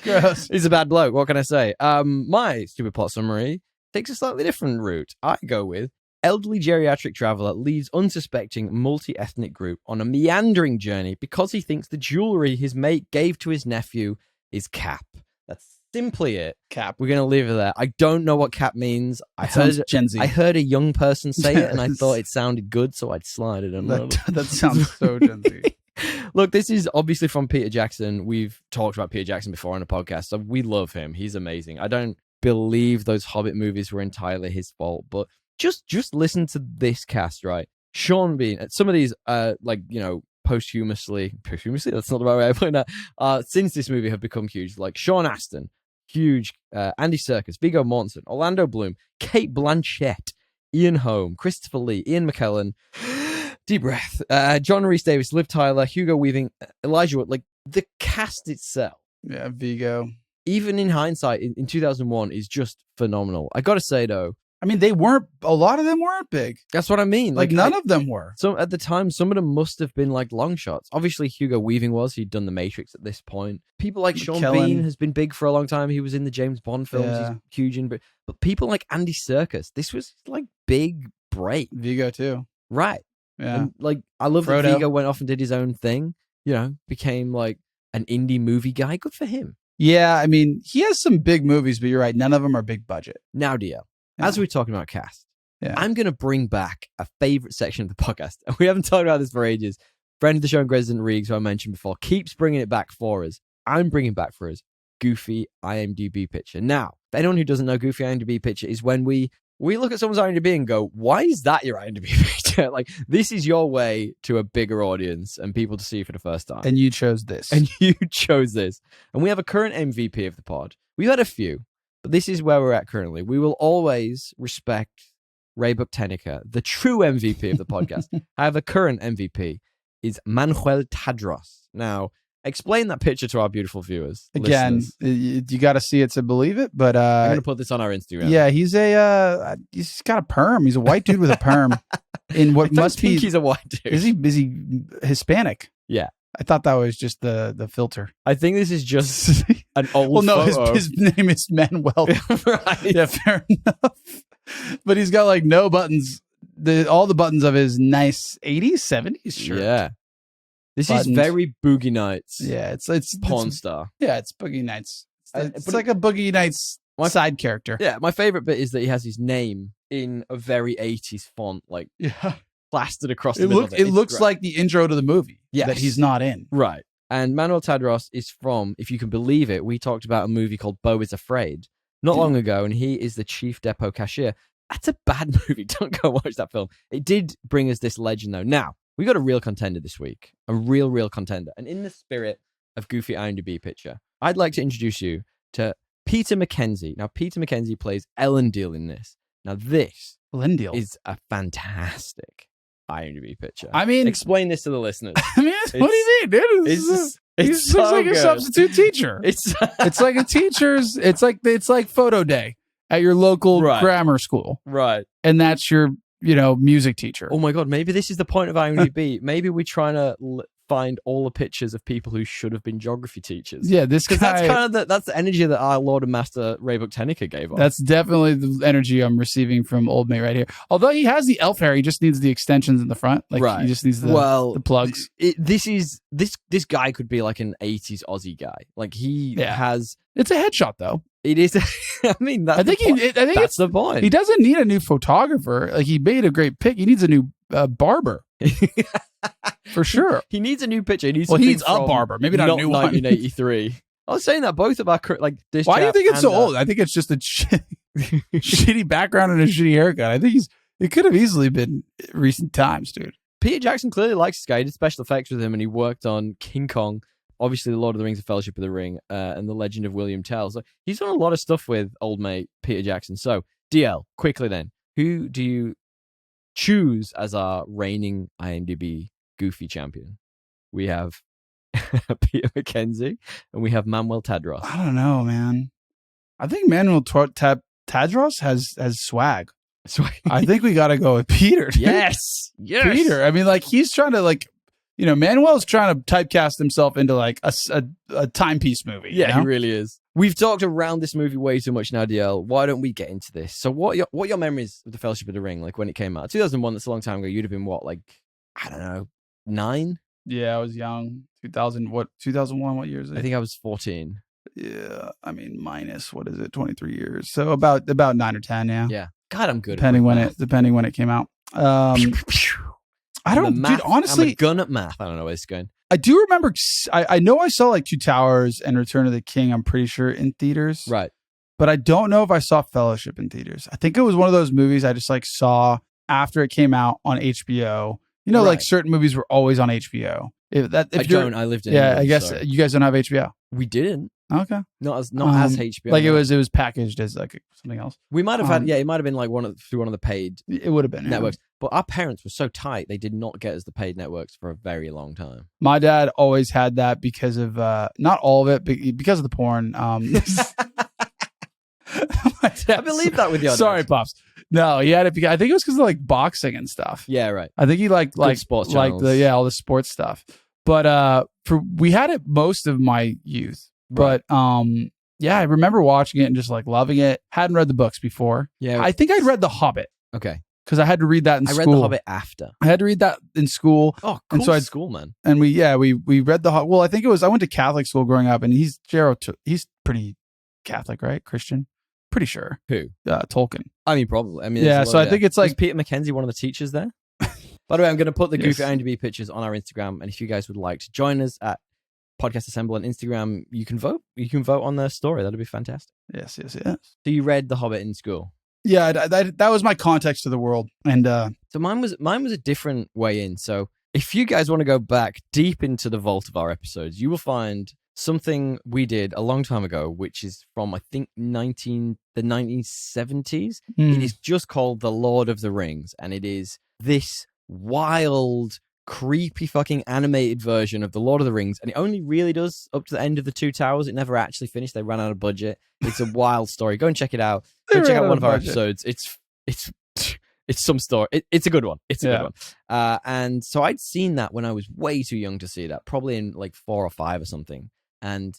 Gross. He's a bad bloke. What can I say? My stupid plot summary takes a slightly different route. I go with elderly geriatric traveler leads unsuspecting multi-ethnic group on a meandering journey because he thinks the jewelry his mate gave to his nephew is cap. That's simply it. Cap. We're gonna leave it there. I don't know what cap means. I Sounds Gen Z. heard a young person say it, and I thought it sounded good, so I'd slide it. that sounds so Gen Z. Look, this is obviously from Peter Jackson. We've talked about Peter Jackson before on the podcast, so we love him. He's amazing. I don't believe those Hobbit movies were entirely his fault, but just listen to this cast, right? Sean Bean, some of these, posthumously, that's not the right way of putting that, since this movie have become huge, like Sean Astin, huge, Andy Serkis, Viggo Mortensen, Orlando Bloom, Kate Blanchett, Ian Holm, Christopher Lee, Ian McKellen, deep breath, John Rhys Davis, Liv Tyler, Hugo Weaving, Elijah Wood, like the cast itself, Yeah, Vigo. even in hindsight, in 2001 is just phenomenal. I gotta say though, I mean, a lot of them weren't big. that's what I mean. Like none of them were. So at the time, some of them must have been like long shots. Obviously, Hugo Weaving he'd done The Matrix at this point. People like Sean McKellen. Bean has been big for a long time. He was in the James Bond films. Yeah. He's huge in, but people like Andy Serkis, this was like big break, Vigo too. right? Yeah. And like I love that Frodo. Viggo went off and did his own thing. You know, became like an indie movie guy. Good for him. Yeah, I mean, he has some big movies, but you're right. None of them are big budget. Now, DL, Yeah. as we're talking about cast, Yeah. I'm going to bring back a favorite section of the podcast. And we haven't talked about this for ages. Friend of the show, Resident Reegs, who I mentioned before, keeps bringing it back for us. I'm bringing back for us Goofy IMDB Picture. Now, for anyone who doesn't know, Goofy IMDB Picture is when we look at someone's IMDb and go, why is that your IMDb picture? Like, this is your way to a bigger audience and people to see for the first time. And you chose this. And you chose this. And we have a current MVP of the pod. We've had a few, but this is where we're at currently. We will always respect Ray Buktenica, the true MVP of the podcast. However, current MVP is Manuel Tadros. Now, explain that picture to our beautiful viewers. Again, listeners. you got to see it to believe it. But I'm going to put this on our Instagram. yeah, he's got a perm. He's a white dude with a perm. In I what don't must think be he's a white dude. is he Hispanic? Yeah. I thought that was just the filter. I think this is just an old Well, no, photo. his name is Manuel. Right. Yeah, fair enough. But he's got like no buttons. All the buttons of his nice 80s, 70s shirt. Yeah. This Buttons. is very Boogie Nights. Yeah, it's Porn star. yeah, it's Boogie Nights. It's but like a Boogie Nights side character. Yeah, my favorite bit is that he has his name in a very 80s font, like Yeah. plastered across the It middle looks of it. It's looks great. like the intro to the movie Yes. that he's not in. Right. And Manuel Tadros is from, if you can believe it, we talked about a movie called Beau is Afraid not long ago, and he is the chief depot cashier. That's a bad movie. Don't go watch that film. It did bring us this legend, though. Now, we got a real contender this week. A real contender. And in the spirit of Goofy IMDb Picture, I'd like to introduce you to Peter McKenzie. Now, Peter McKenzie plays Ellendale in this. Now, this Lindale. is a fantastic IMDb picture. I mean, explain this to the listeners. I mean, what do you mean, dude? He looks like a substitute teacher. It's like a teacher's. It's like photo day at your local grammar school, right? And that's your music teacher. Oh my god, maybe this is the point of IMDb. Maybe we're trying to find all the pictures of people who should have been geography teachers. Yeah, this guy. That's kind of that's the energy that our Lord and Master Raybook Tenica gave off. That's definitely the energy I'm receiving from old mate right here. Although he has the elf hair, he just needs the extensions in the front. He just needs the plugs. This guy could be like an 80s Aussie guy. Like he has. It's a headshot though. It is. I mean, that's the point. He doesn't need a new photographer. Like he made a great pic. He needs a new barber. For sure. He needs a new picture. He needs a barber. Maybe not a new one. 1983. I was saying that both of our this. Why do you think it's so old? I think it's just a shitty background and a shitty haircut. I think it could have easily been recent times, dude. Peter Jackson clearly likes this guy. He did special effects with him, and he worked on King Kong, obviously The Lord of the Rings, The Fellowship of the Ring, and The Legend of William Tell. So he's done a lot of stuff with old mate Peter Jackson. So DL, quickly then, who do you choose as our reigning IMDb Goofy champion? We have Peter McKenzie and we have Manuel Tadros. I don't know, man. I think Manuel Tadros has swag. I think we got to go with Peter. Dude. Yes. Peter. I mean, like he's trying to Manuel's trying to typecast himself into like a timepiece movie. Yeah, he really is. We've talked around this movie way too much now, DL. Why don't we get into this? So what are your memories of The Fellowship of the Ring, like when it came out? 2001, that's a long time ago. You'd have been what, like, I don't know, 9? Yeah, I was young. 2001, what year is it? I think I was 14. Yeah, I mean, minus, what is it, 23 years. So about 9 or 10, yeah. Yeah. God, I'm good depending when it came out. I don't, dude, honestly. I'm a gun at math. I don't know where it's going. I do remember, I know I saw like Two Towers and Return of the King, I'm pretty sure, in theaters. Right. But I don't know if I saw Fellowship in theaters. I think it was one of those movies I just like saw after it came out on HBO. You know, like certain movies were always on HBO. I lived in England, I guess you guys don't have HBO. We didn't. Okay. Not as HBO. Like it was packaged as like something else. We might have had, it might have been like through one of the paid it would have been networks. Yeah. But our parents were so tight, they did not get us the paid networks for a very long time. My dad always had that because of, not all of it, but because of the porn. I believe that with your dad. Sorry, Pops. No, he had it because I think it was because of like boxing and stuff. Yeah, right. I think he liked sports like channels. all the sports stuff. But we had it most of my youth. Right. But I remember watching it and just like loving it. Hadn't read the books before. Yeah, I think I'd read The Hobbit. Okay. Because I had to read that in school. I read The Hobbit after. I had to read that in school. Oh, cool. And so school, man. And we read the Hobbit. Well, I think it was, I went to Catholic school growing up, and he's pretty Catholic, right? Christian? Pretty sure. Who? Tolkien. I mean, probably. I mean, yeah, so I think it's like... Was Peter McKenzie one of the teachers there? By the way, I'm going to put the Goofy IMDb pictures on our Instagram, and if you guys would like to join us at Podcast Assemble on Instagram, you can vote. You can vote on their story. That'd be fantastic. Yes. So you read The Hobbit in school? Yeah, that was my context to the world. And so mine was a different way in. So if you guys want to go back deep into the vault of our episodes, you will find something we did a long time ago, which is from, I think, the 1970s. It is just called The Lord of the Rings, and it is this wild, creepy fucking animated version of The Lord of the Rings, and it only really does up to the end of the Two Towers. It never actually finished. They ran out of budget. It's a wild story. Go and check it out. Go check out one of our episodes. It's some story. It's a good one. It's a good one. And so I'd seen that when I was way too young to see that, probably in like 4 or 5 or something. And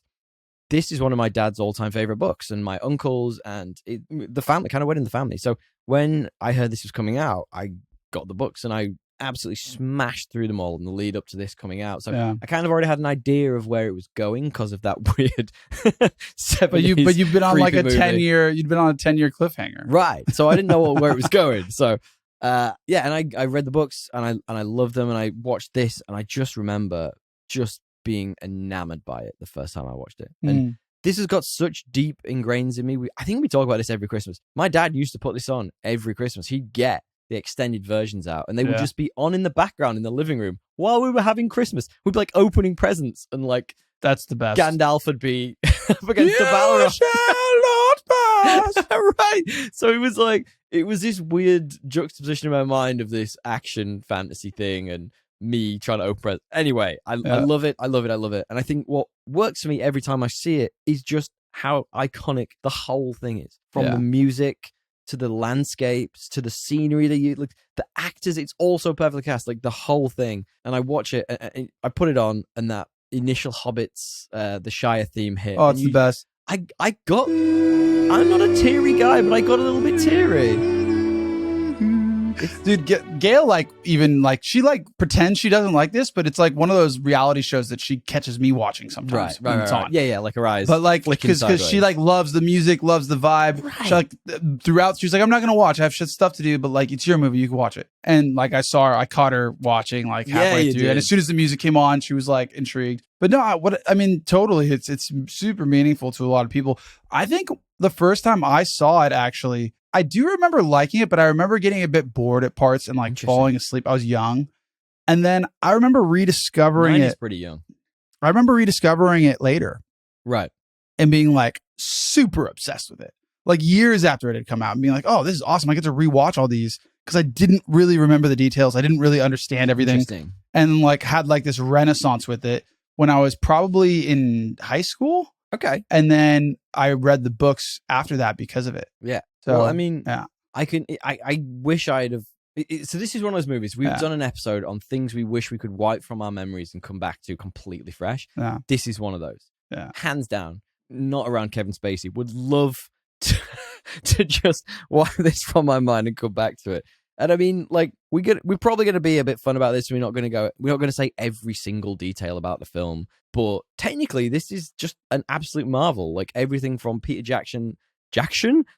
this is one of my dad's all-time favorite books, and my uncles and the family kind of went in the family. So when I heard this was coming out, I got the books and I absolutely smashed through them all in the lead up to this coming out. So I kind of already had an idea of where it was going because of that weird 70s. But you've been on like a 10-year. You'd been on a 10-year cliffhanger, right? So I didn't know where it was going. So and I read the books and I loved them, and I watched this, and I just remember just being enamored by it the first time I watched it. And this has got such deep ingrains in me. I think we talk about this every Christmas. My dad used to put this on every Christmas. He'd get the extended versions out, and they would just be on in the background in the living room while we were having Christmas. We'd be like opening presents, and like that's the best. Gandalf would be up against the Balrog. Shall not Cross. Right. So it was like, it was this weird juxtaposition in my mind of this action fantasy thing and me trying to open it. Anyway, I love it. I love it. I love it. And I think what works for me every time I see it is just how iconic the whole thing is. From the music to the landscapes to the scenery that you like, the actors, it's all so perfectly cast, like the whole thing. And I watch it, and I put it on, and that initial Hobbits, the Shire theme hit. Oh, it's the best. I'm not a teary guy, but I got a little bit teary. Dude, Gail, like, even like, she like pretends she doesn't like this, but it's like one of those reality shows that she catches me watching sometimes. Right, when it's on. Yeah, like her eyes. But like, because she like loves the music, loves the vibe. Right. She like throughout, she's like, I'm not gonna watch. I have shit stuff to do, but like, it's your movie, you can watch it. And like, I caught her watching like halfway through, and as soon as the music came on, she was like intrigued. But no, totally, it's super meaningful to a lot of people. I think the first time I saw it, actually, I do remember liking it, but I remember getting a bit bored at parts and like falling asleep. I was young. And then I remember rediscovering Mine it. is pretty young. I remember rediscovering it later. Right. And being like super obsessed with it. Like years after it had come out and being like, oh, this is awesome. I get to rewatch all these because I didn't really remember the details. I didn't really understand everything. And like had like this renaissance with it when I was probably in high school. Okay. And then I read the books after that because of it. Yeah. So, well, I mean, yeah. I wish I'd have. So this is one of those movies. We've done an episode on things we wish we could wipe from our memories and come back to completely fresh. Yeah. This is one of those. Yeah. Hands down. Not around Kevin Spacey. Would love to just wipe this from my mind and come back to it. And I mean, like, we're probably going to be a bit fun about this. We're not going to say every single detail about the film, but technically this is just an absolute marvel. Like everything from Peter Jackson,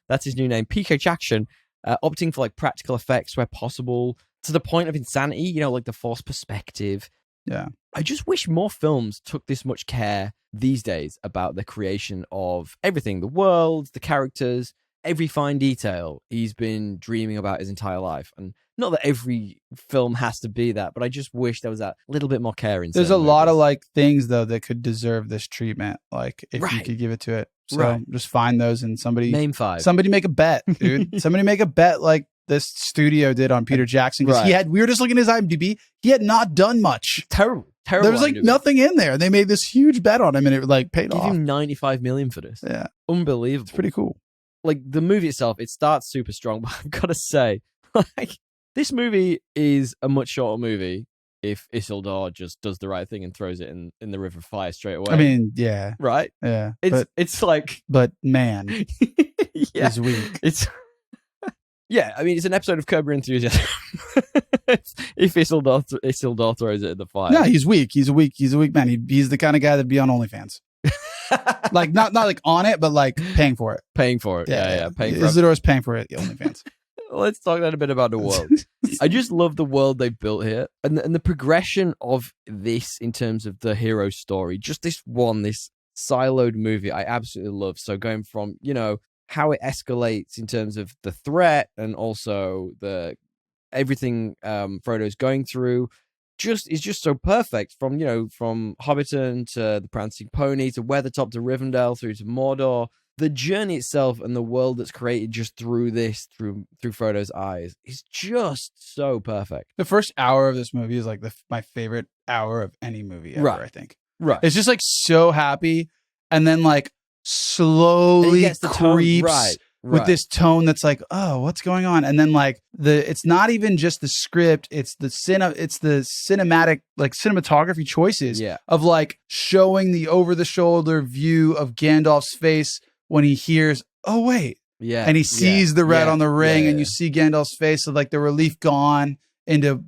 that's his new name, PK Jackson, opting for like practical effects where possible to the point of insanity, like the forced perspective. Yeah. I just wish more films took this much care these days about the creation of everything, the world, the characters, every fine detail he's been dreaming about his entire life. And not that every film has to be that, but I just wish there was that little bit more care in There's a lot of like things though that could deserve this treatment. Like if you could give it to it. So just find those and name 5. Somebody make a bet, dude. Somebody make a bet like this studio did on Peter Jackson. Because we were just looking at his IMDb. He had not done much. Terrible. There was like nothing in there. They made this huge bet on him and it like paid off. Give him $95 million for this. Yeah. Unbelievable. It's pretty cool. Like the movie itself, it starts super strong, but I've got to say, like, this movie is a much shorter movie if Isildur just does the right thing and throws it in the river of fire straight away. I mean, yeah. Right? Yeah. It's like... But man, it's weak. Yeah, I mean, it's an episode of Curb Your Enthusiasm. if Isildur throws it in the fire. No, he's weak. He's a weak man. He's the kind of guy that'd be on OnlyFans. Like not like on it, but like paying for it. Paying for it. Yeah. Isildur's paying for it. The OnlyFans. Let's talk then a bit about the world. I just love the world they've built here, and the progression of this in terms of the hero story. Just this siloed movie, I absolutely love. So going from how it escalates in terms of the threat and also the everything Frodo's going through. Is just so perfect from Hobbiton to the Prancing Pony to Weathertop to Rivendell through to Mordor. The journey itself and the world that's created just through Frodo's eyes is just so perfect. The first hour of this movie is like my favorite hour of any movie ever, I think. Right. It's just like so happy and then like slowly creeps with this tone that's like, oh, what's going on? And then like it's not even just the script, it's the cinematic, like cinematography choices of like showing the over the shoulder view of Gandalf's face when he hears, oh wait. Yeah. And he sees the red on the ring and you see Gandalf's face of like the relief gone into,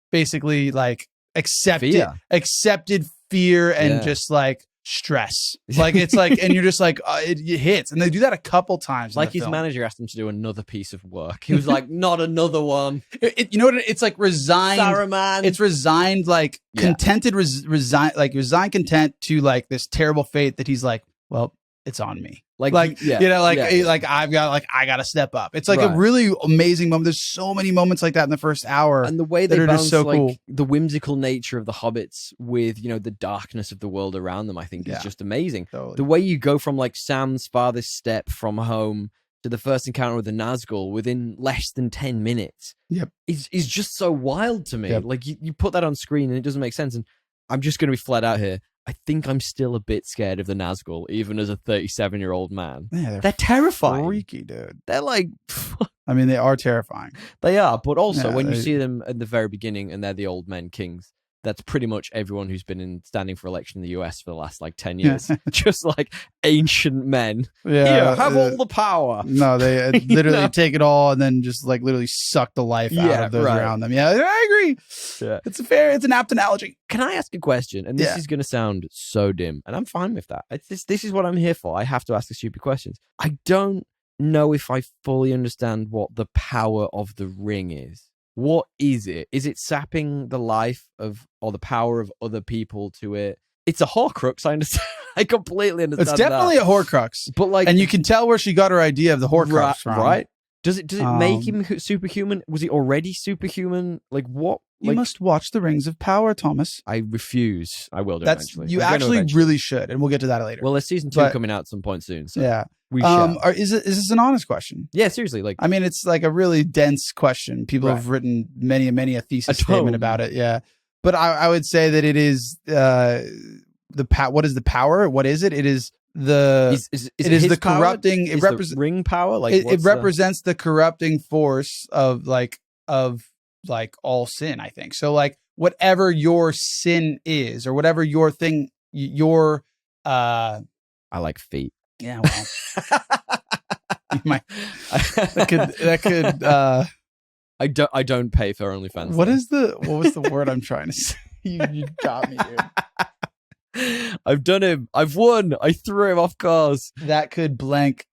basically like accepted fear and just like stress. Like it's like, and you're just like, it hits. And they do that a couple times. Like his manager asked him to do another piece of work. He was like, not another one. You know what? It's like resigned. Saruman. It's resigned, like contented, resigned content to like this terrible fate that he's like, well, it's on me. Like yeah, you know, like yeah. like I gotta step up. It's like a Right. really amazing moment. There's so many moments like that in the first hour. And the way that they are just balance so like cool. the whimsical nature of the hobbits with, you know, the darkness of the world around them, I think is just amazing. Totally. The way you go from like Sam's farthest step from home to the first encounter with the Nazgul within less than 10 minutes. Yep. Is just so wild to me. Yep. Like you put that on screen and it doesn't make sense. And I'm just going to be flat out here. I think I'm still a bit scared of the Nazgul, even as a 37-year-old man. Yeah, They're terrifying. freaky, dude. They're like, I mean, they are terrifying. they are. But also, Yeah, when you they- see them at the very beginning and they're the old men kings, that's pretty much everyone who's been standing for election in the US for the last like 10 years. Just like ancient men. Yeah, Here, have all the power. No, they You literally know? take it all and then just like literally suck the life out Yeah, of those right. around them. Yeah, I agree. Yeah. It's an apt analogy. Can I ask a question? And this Yeah. is going to sound so dim, and I'm fine with that. This is what I'm here for. I have to ask the stupid questions. I don't know if I fully understand what the power of the ring is. What is it? Is it sapping the life of, or the power of other people to it? It's a Horcrux. I understand. I completely understand. It's definitely a Horcrux, but like, and you can tell where she got her idea of the Horcrux right, from. right? Does it make Um, him superhuman? Was he already superhuman? Like what? You Like, must watch the Rings of Power, Thomas. I refuse. I will do That's eventually. you I'm gonna actually eventually. really should, and we'll get to that later. Well, there's season 2 But- coming out at some point soon. So yeah. we shall. Is this an honest question? Yeah, seriously. Like, I mean, it's like a really dense question. People Right. have written many a thesis A statement tome. about it. Yeah, but I would say that it is what is the power? What is it? It is the is it is his the power? corrupting. It Is the represents ring power. Like, it what's the- represents the corrupting force of all sin. I think so. Like whatever your sin is, or whatever your thing, your I like feet. yeah. Well, you might that could. I don't pay for OnlyFans. What was the word I'm trying to say? You got me, dude. I've done him. I've won. I threw him off cars. That could blank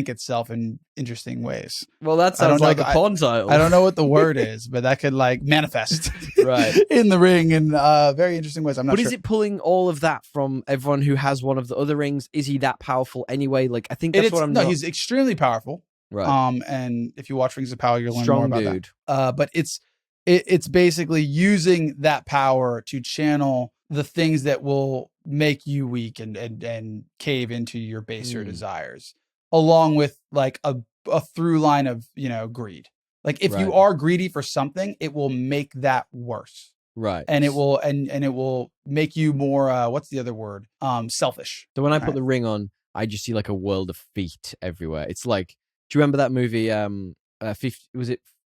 itself in interesting ways. Well, that I don't sounds know like the- a porn title. I don't know what the word is, but that could like manifest Right. in the ring in very interesting ways. I'm not But sure. is it pulling all of that from everyone who has one of the other rings? Is he that powerful anyway? Like, I think that's what I'm no, not. he's extremely powerful. Right. And if you watch Rings of Power, you'll learn Strong more about dude. that. But it's basically using that power to channel the things that will make you weak and cave into your baser desires, along with like a through line of, greed. Like if you Right. are greedy for something, it will make that worse. Right. And it will and it will make you more what's the other word? Selfish. So when I put Right. the ring on, I just see like a world of feet everywhere. It's like, do you remember that movie?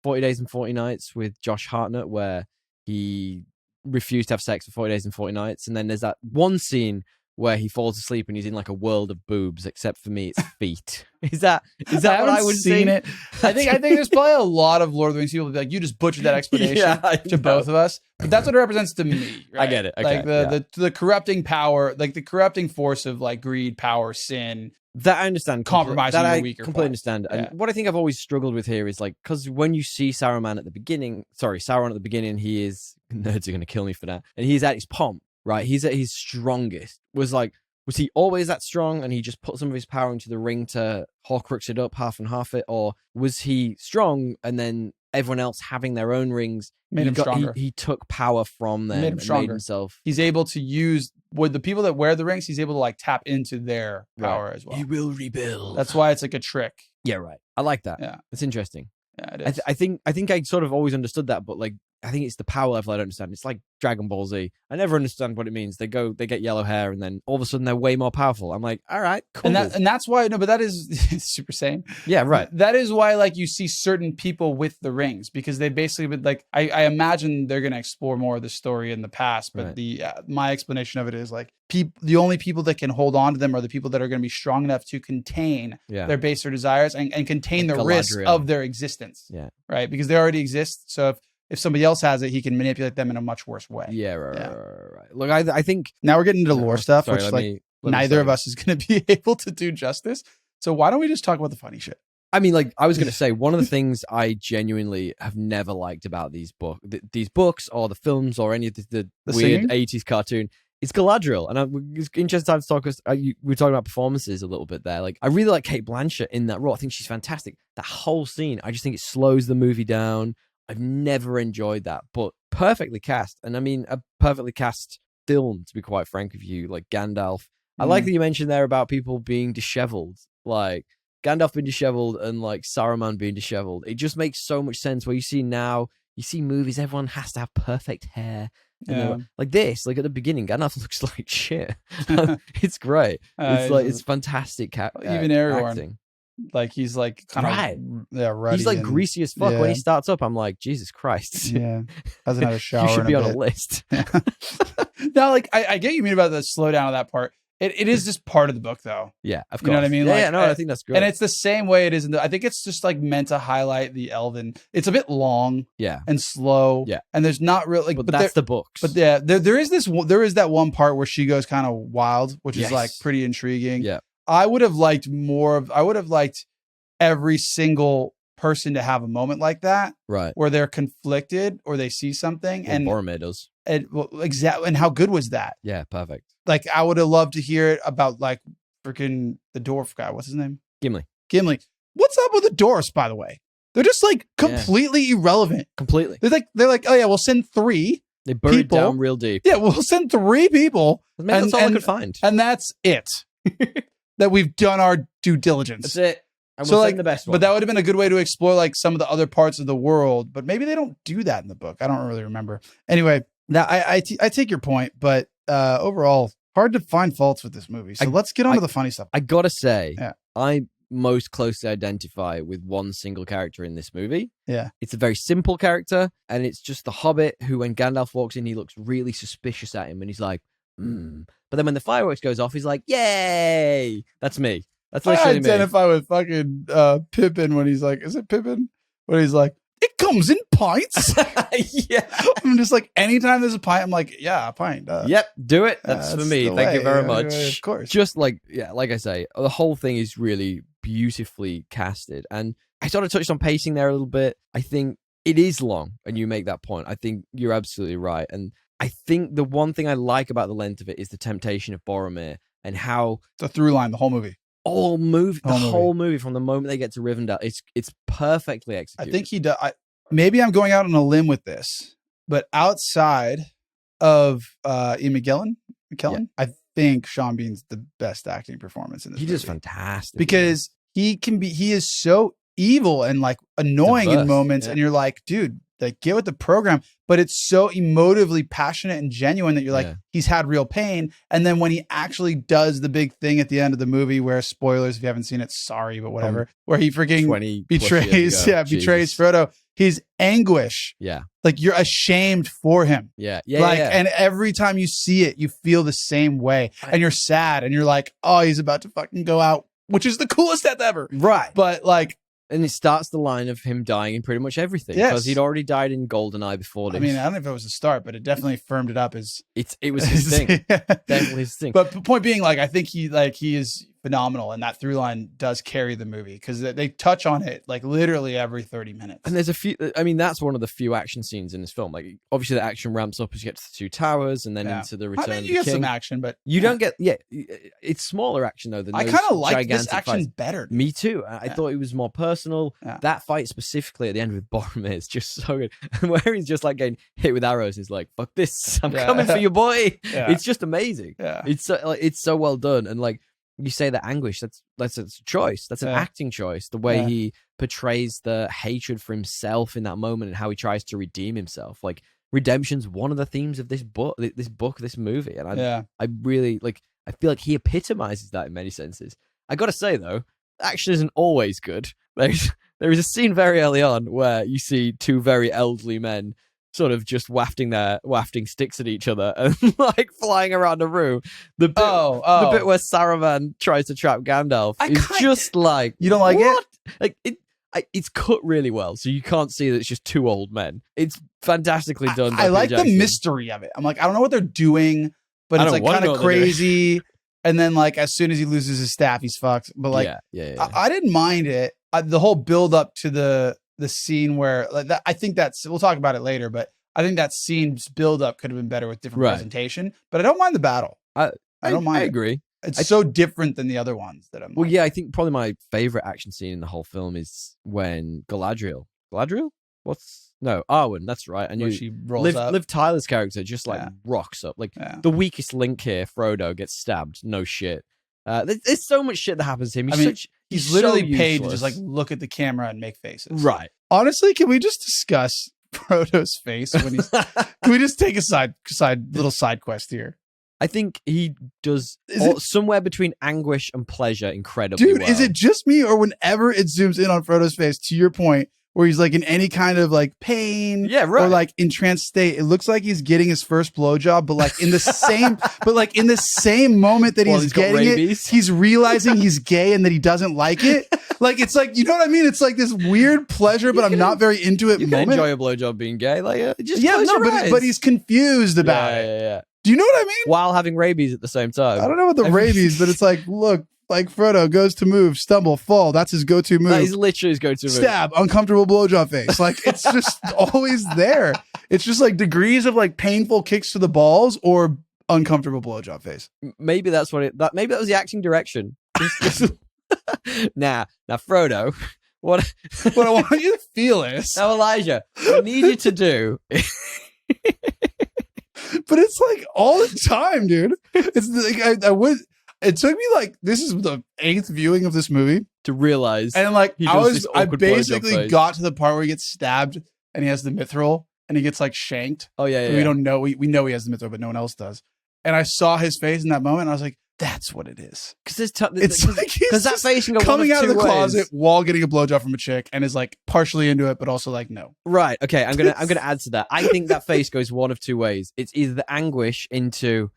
40 Days and 40 Nights with Josh Hartnett, where he refused to have sex for 40 days and 40 nights, and then there's that one scene where he falls asleep and he's in like a world of boobs, except for me, it's feet. Is that what I haven't would seen see? it. I think there's probably a lot of Lord of the Rings people will be like, you just butchered that explanation Yeah, I to know. both of us. But that's what it represents to me. I Right? get it. Like Okay, the corrupting power, like the corrupting force of like greed, power, sin. That I understand. Compromising that your I weaker completely point. understand. Yeah. And what I think I've always struggled with here is like, because when you see Sauron at the beginning, he is, nerds are going to kill me for that. And he's at his pomp, right? He's at his strongest. Was he always that strong and he just put some of his power into the ring to Horcrux it up, half and half it? Or was he strong and then everyone else having their own rings, Made him stronger. He took power from them Made him and made stronger. himself. He's able to use with the people that wear the rings. He's able to like tap into their power as well. He will rebuild. That's why it's like a trick. Yeah, right. I like that. Yeah. It's interesting. Yeah, it is. I think I sort of always understood that, but like I think it's the power level I don't understand. It's like Dragon Ball Z. I never understand what it means. They get yellow hair, and then all of a sudden they're way more powerful. I'm like, all right, cool. and that's why but that is Super Saiyan. yeah, right. That is why like you see certain people with the rings, because they basically would like I imagine they're going to explore more of the story in the past, but Right. my explanation of it is like the only people that can hold on to them are the people that are going to be strong enough to contain Yeah. their baser desires and contain Like the risk Galadriel. of their existence. Yeah. Right, because they already exist. So if somebody else has it, he can manipulate them in a much worse way. Yeah, right, Yeah. right. Look, I think Now we're getting into lore stuff, Sorry, which let like me- let me neither of say- us is going to be able to do justice. So why don't we just talk about the funny shit? I mean, like I was going to say, one of the things I genuinely have never liked about these books or the films or any of the weird singing? 80s cartoon It's Galadriel, and it's interesting to talk because we were talking about performances a little bit there. Like, I really like Cate Blanchett in that role. I think she's fantastic. That whole scene, I just think it slows the movie down. I've never enjoyed that, but perfectly cast. And I mean, a perfectly cast film, to be quite frank with you, like Gandalf. I like that you mentioned there about people being disheveled, like Gandalf being disheveled and like Saruman being disheveled. It just makes so much sense. Where you see movies, everyone has to have perfect hair. Like this, like at the beginning, Gandalf looks like shit. It's great. It's fantastic. Even Aragorn, acting. Like he's like kind of ruddy. He's like greasy as fuck. When he starts up, I'm like, Jesus Christ. Yeah, hasn't had a shower. You should be on a list. No, like I get you mean about the slowdown of that part. It is just part of the book, though. Yeah, of course. You know what I mean? I think that's great. And it's the same way it is I think it's just like meant to highlight the elven. It's a bit long, and slow, and there's not really. But that's the books. But yeah, there is that one part where she goes kind of wild, which is like pretty intriguing. Yeah, I would have liked every single person to have a moment like that, right? Where they're conflicted or they see something, and Boromir does. Exactly. And how good was that? Yeah, perfect. Like, I would have loved to hear it about like freaking the dwarf guy. What's his name? Gimli. What's up with the dwarfs, by the way? They're just like completely irrelevant. Completely. They're like, oh yeah, we'll send 3. They buried down real deep. Yeah, we'll send 3 people. That's all I could find. And that's it. That we've done our due diligence. That's it. And so like the best one. But that would have been a good way to explore like some of the other parts of the world. But maybe they don't do that in the book. I don't really remember. Anyway, now I take your point, but overall, hard to find faults with this movie. So let's get on to the funny stuff. I gotta say, I most closely identify with one single character in this movie. Yeah. It's a very simple character, and it's just the Hobbit who, when Gandalf walks in, he looks really suspicious at him, and he's like, But then when the fireworks goes off, he's like, yay! That's me. That's literally I identify with fucking Pippin when he's like, is it Pippin? When he's like, it comes in pints. Yeah. I'm just like, anytime there's a pint, I'm like, yeah, a pint. Yep, do it. That's for me. Thank you very much. Of course. Just like I say, the whole thing is really beautifully casted. And I sort of touched on pacing there a little bit. I think it is long, and you make that point. I think you're absolutely right. And I think the one thing I like about the length of it is the temptation of Boromir and how the through line, the whole movie. The whole movie from the moment they get to Rivendell, it's perfectly executed. I think he does. Maybe I'm going out on a limb with this, but outside of Ian McKellen, I think Sean Bean's the best acting performance in this movie. He does fantastic because he is so evil and like annoying in moments, and you're like, dude, like get with the program. But it's so emotively passionate and genuine that you're like, he's had real pain. And then when he actually does the big thing at the end of the movie, where spoilers, if you haven't seen it, sorry, but whatever, where he freaking betrays Frodo, his anguish. Yeah. Like you're ashamed for him. Yeah. And every time you see it, you feel the same way. And you're sad and you're like, oh, he's about to fucking go out, which is the coolest death ever. Right. But like, and it starts the line of him dying in pretty much everything. Because he'd already died in GoldenEye before this. I mean, I don't know if it was the start, but it definitely firmed it up as... It was his thing. Definitely his thing. But the point being, like, I think he is phenomenal, and that through line does carry the movie, because they touch on it, like, literally every 30 minutes. And there's a few... I mean, that's one of the few action scenes in this film. Like, obviously, the action ramps up as you get to the 2 towers, and then into the Return of the King. You get some action, but... You don't get... Yeah, it's smaller action, though, than I kind of like this action better. Me too. I thought it was more personal. That fight specifically at the end with Boromir is just so good. Where he's just, like, getting hit with arrows. He's like, fuck this. I'm coming for you, boy. It's just amazing. It's so well done. And, like, you say that anguish, that's a choice. That's an acting choice. The way he portrays the hatred for himself in that moment and how he tries to redeem himself. Like, redemption's one of the themes of this this movie. And I really, like, I feel like he epitomizes that in many senses. I gotta say, though, action isn't always good. There is a scene very early on where you see 2 very elderly men sort of just wafting sticks at each other and like flying around a room. The bit where Saruman tries to trap Gandalf is just like, you don't like what? Like it's cut really well, so you can't see that it's just 2 old men. It's fantastically done. I like the mystery of it. I'm like, I don't know what they're doing, but it's like kind of crazy. And then like as soon as he loses his staff, he's fucked. But like, I didn't mind it. The whole build up to the scene where like that, I think we'll talk about it later, but I think that scene's build up could have been better with different Right. presentation, but I don't mind the battle. I don't mind I it. agree. It's so different than the other ones that I'm Well, like, yeah, I think probably my favorite action scene in the whole film is when Galadriel. Arwen, that's right. I knew where she rolls up. Liv Tyler's character just like Yeah. rocks up. Like Yeah. the weakest link here, Frodo gets stabbed. No shit. There's so much shit that happens to him. He's literally so paid to useless. just like look at the camera and make faces. Right. Honestly, can we just discuss Frodo's face when he's? Can we just take a little side quest here? I think he does somewhere between anguish and pleasure incredibly Dude, well. is it just me or whenever it zooms in on Frodo's face, to your point, where he's like in any kind of like pain, Yeah, right. or like in trance state, it looks like he's getting his first blowjob, but like in the same moment that While he's he's got getting it, rabies. he's realizing he's gay and that he doesn't like it. Like it's like, you know what I mean? It's like this weird pleasure, but I'm not very into it You can moment. enjoy a blowjob being gay. Like, just Yeah, close no, your eyes. but he's confused about it. Yeah. Do you know what I mean? While having rabies at the same time. I don't know what the rabies, but it's like, look, like Frodo goes to move, stumble, fall. That's his go-to move. That is literally his go-to move. Stab, uncomfortable blowjob face. Like it's just always there. It's just like degrees of like painful kicks to the balls or uncomfortable blowjob face. Maybe that's what maybe that was the acting direction. Now, Frodo, what What I want you to feel is, now Elijah, what I need you to do but it's like all the time, dude. It's like I would. It took me like, this is the 8th viewing of this movie, to realize and like he does this I awkward blowjob basically face. got to the part where he gets stabbed and he has the mithril and he gets like shanked. Oh yeah. We don't know. We know he has the mithril, but no one else does. And I saw his face in that moment. And I was like, that's what it is. Because It's like he's that just face can go coming out of the ways. closet while getting a blowjob from a chick and is like partially into it, but also like, no. Right. Okay. I'm gonna add to that. I think that face goes one of two ways. It's either the anguish into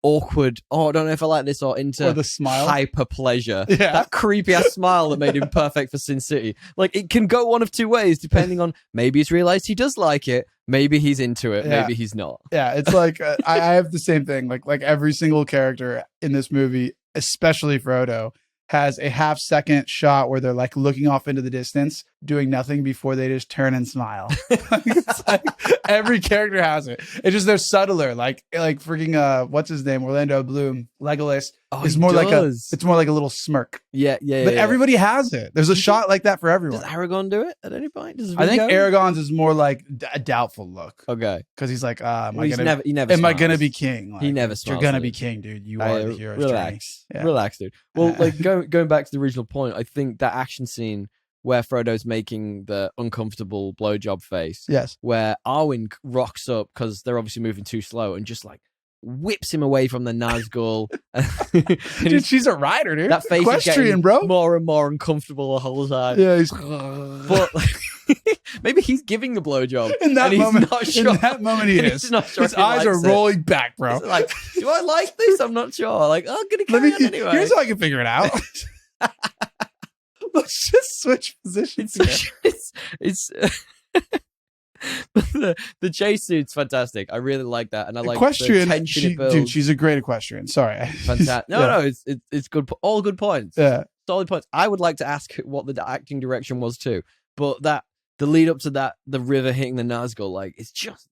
awkward. Oh, I don't know if I like this, or into Or the smile. hyper pleasure. Yeah. That creepy ass smile that made him perfect for Sin City. Like it can go one of two ways depending on maybe he's realized he does like it, maybe he's into it, Yeah. maybe he's not. Yeah, it's like I have the same thing. Like every single character in this movie, especially Frodo, has a half-second shot where they're like looking off into the distance, doing nothing before they just turn and smile. It's like every character has it. It's just they're subtler. Like freaking what's his name? Orlando Bloom, Legolas is he more does. it's more like a little smirk. Yeah. But everybody has it. There's a shot like that for everyone. Does Aragorn do it at any point? Does I think Viggo? Aragorn's is more like a doubtful look Okay. because he's like, Well, he never am I smiles. gonna be king? Like, He never You're smiles gonna at be it. king, dude. You are the hero's journey. Relax. Yeah. Relax, dude. Well, like going back to the original point, I think that action scene where Frodo's making the uncomfortable blowjob face, Yes. where Arwen rocks up because they're obviously moving too slow and just like whips him away from the Nazgul. And Dude, she's a rider, dude. that face is Equestrian, getting bro. more and more uncomfortable the whole time. Yeah, he's But maybe he's giving the blowjob. in that and he's moment. not sure. In that moment, he And is. he's not sure His if he eyes are likes it. rolling back, bro. It's like, do I like this? I'm not sure. Like, oh, I'm gonna Let carry me. on anyway. Here's how I can figure it out. Let's just switch positions. It's the chase suit's fantastic. I really like that, and I like Equestrian, the tension it builds. dude, she's a great equestrian. Sorry. Fantastic. No, Yeah. no, it's good. All good points. Yeah. Solid points. I would like to ask what the acting direction was too, but the lead up to that, the river hitting the Nazgul, like it's just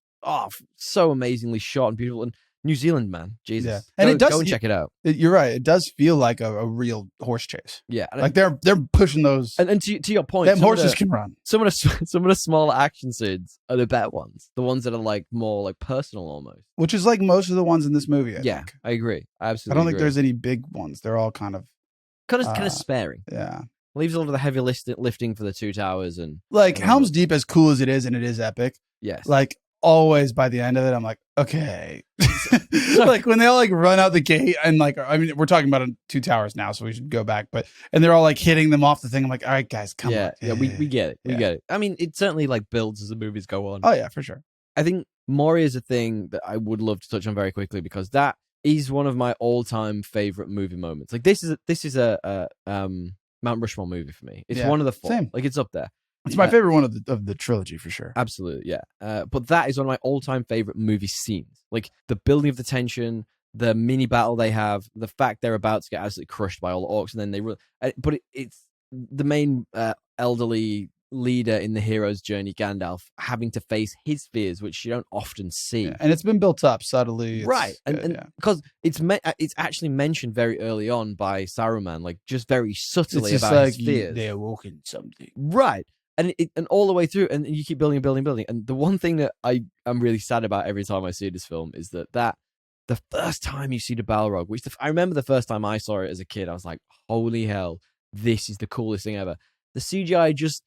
so amazingly shot and beautiful. And New Zealand, man, Jesus, Yeah. And go, it does- go and check it out. You're right. It does feel like a real horse chase. Yeah, and, Like they're pushing those. and to your point, Them some of horses the- can run. some of the smaller action scenes are the better ones. The ones that are like more like personal almost. Which is like most of the ones in this movie. I Yeah, think. I agree. I I absolutely don't think agree. there's any big ones. They're all kind of kind uh, of sparing. yeah. Leaves a lot of the heavy lifting for the Two Towers and Like Yeah. Helm's Deep, as cool as it is, and it is epic. yes. Like always, by the end of it, I'm like, okay. Like when they all like run out the gate and like, I mean, we're talking about Two Towers now, so we should go back. But and they're all like hitting them off the thing. I'm like, all right, guys, come on. yeah, we get it. We Yeah. get it. I mean, it certainly like builds as the movies go on. Oh yeah, for sure. I think Mori is a thing that I would love to touch on very quickly because that is one of my all-time favorite movie moments. Like this is a Mount Rushmore movie for me. It's Yeah, one of the four. same. Like it's up there. It's my favorite one of the trilogy for sure. Absolutely, yeah. But that is one of my all-time favorite movie scenes. Like the building of the tension, the mini battle they have, the fact they're about to get absolutely crushed by all the orcs, and then they. But it's the main elderly leader in the hero's journey, Gandalf, having to face his fears, which you don't often see. Yeah, and it's been built up subtly. It's Right, good, and because it's actually mentioned very early on by Saruman, like just very subtly it's just about like his fears. they awoke in something. Right, and and all the way through, and you keep building. And the one thing that I'm really sad about every time I see this film is that the first time you see the Balrog, which I remember the first time I saw it as a kid, I was like, holy hell, this is the coolest thing ever. The CGI just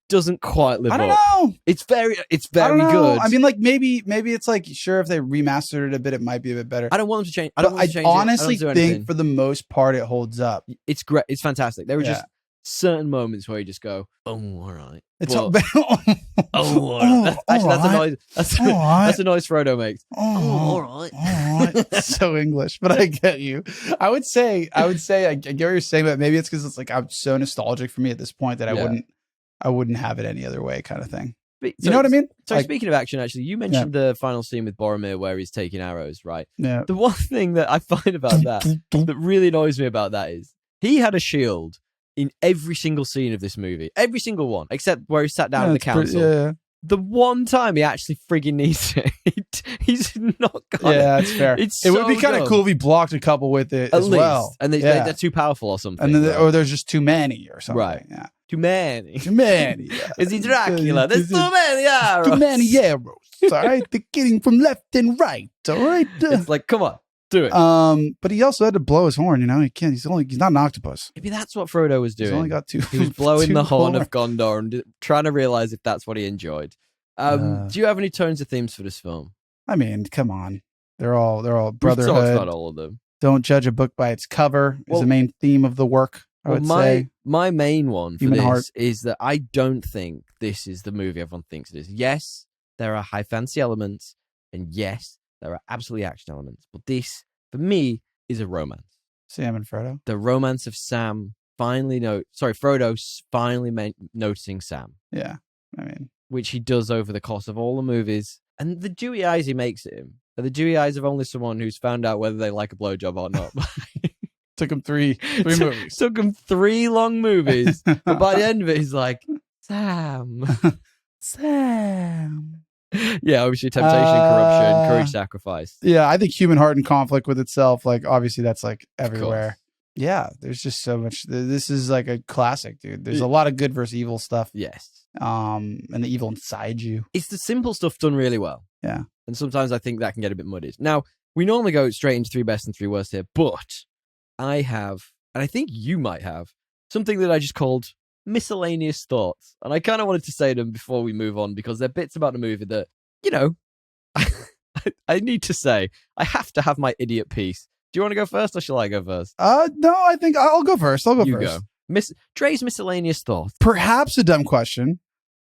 doesn't quite live up. I don't know. It's very I don't know. good. I mean, like maybe it's like sure if they remastered it a bit, it might be a bit better. I don't want them to change. I don't want them to change honestly it. I don't think anything. for the most part it holds up. It's great. It's fantastic. There were just certain moments where you just go, "Oh, all right." It's Well, all right. That's a noise. That's a noise Frodo makes. all right. So English, but I get you. I would say I get what you're saying, but maybe it's because it's like I'm so nostalgic for me at this point that I wouldn't have it any other way, kind of thing. You know what I mean? So like, speaking of action, actually, you mentioned the final scene with Boromir where he's taking arrows, right? Yeah. The one thing that I find about that really annoys me about that is he had a shield in every single scene of this movie, every single one, except where he sat down in the council. The one time he actually frigging needs it, he's not got it. Yeah, that's fair. It would be kind of cool if he blocked a couple with it as well. And they're too powerful or something. And then or there's just too many or something. Right. Yeah. Too many. Yeah. Is he Dracula? There's too many arrows. Too many arrows. All right. They're getting from left and right. All right. It's like, come on, do it. But he also had to blow his horn, you know. He's not an octopus. Maybe that's what Frodo was doing. He's only got two. He was blowing two the horn horns. of Gondor and trying to realize if that's what he enjoyed. Do you have any tones or themes for this film? I mean, come on. They're all We've brotherhood. talked about all of them. Don't judge a book by its cover is the main theme of the work, I would say. My main one for Human this heart. is that I don't think this is the movie everyone thinks it is. Yes, there are high fantasy elements, and yes, there are absolutely action elements. But this, for me, is a romance. Sam and Frodo. The romance of Frodo finally noticing Sam. Yeah, I mean, which he does over the course of all the movies. And the dewy eyes he makes at him are the dewy eyes of only someone who's found out whether they like a blowjob or not. took him three movies. Took him 3 long movies. But by the end of it, he's like, Sam. Yeah, obviously temptation, corruption, courage, sacrifice. Yeah, I think human heart in conflict with itself, like obviously that's like everywhere. Yeah, there's just so much. This is like a classic, dude. There's a lot of good versus evil stuff. Yes. And the evil inside you. It's the simple stuff done really well. Yeah. And sometimes I think that can get a bit muddied. Now, we normally go straight into 3 best and 3 worst here, but I have, and I think you might have, something that I just called miscellaneous thoughts. And I kind of wanted to say them before we move on because they're bits about the movie that, you know, I need to say. I have to have my idiot piece. Do you want to go first or shall I go first? No, I think I'll go first. You go. Dre's miscellaneous thoughts. Perhaps a dumb question,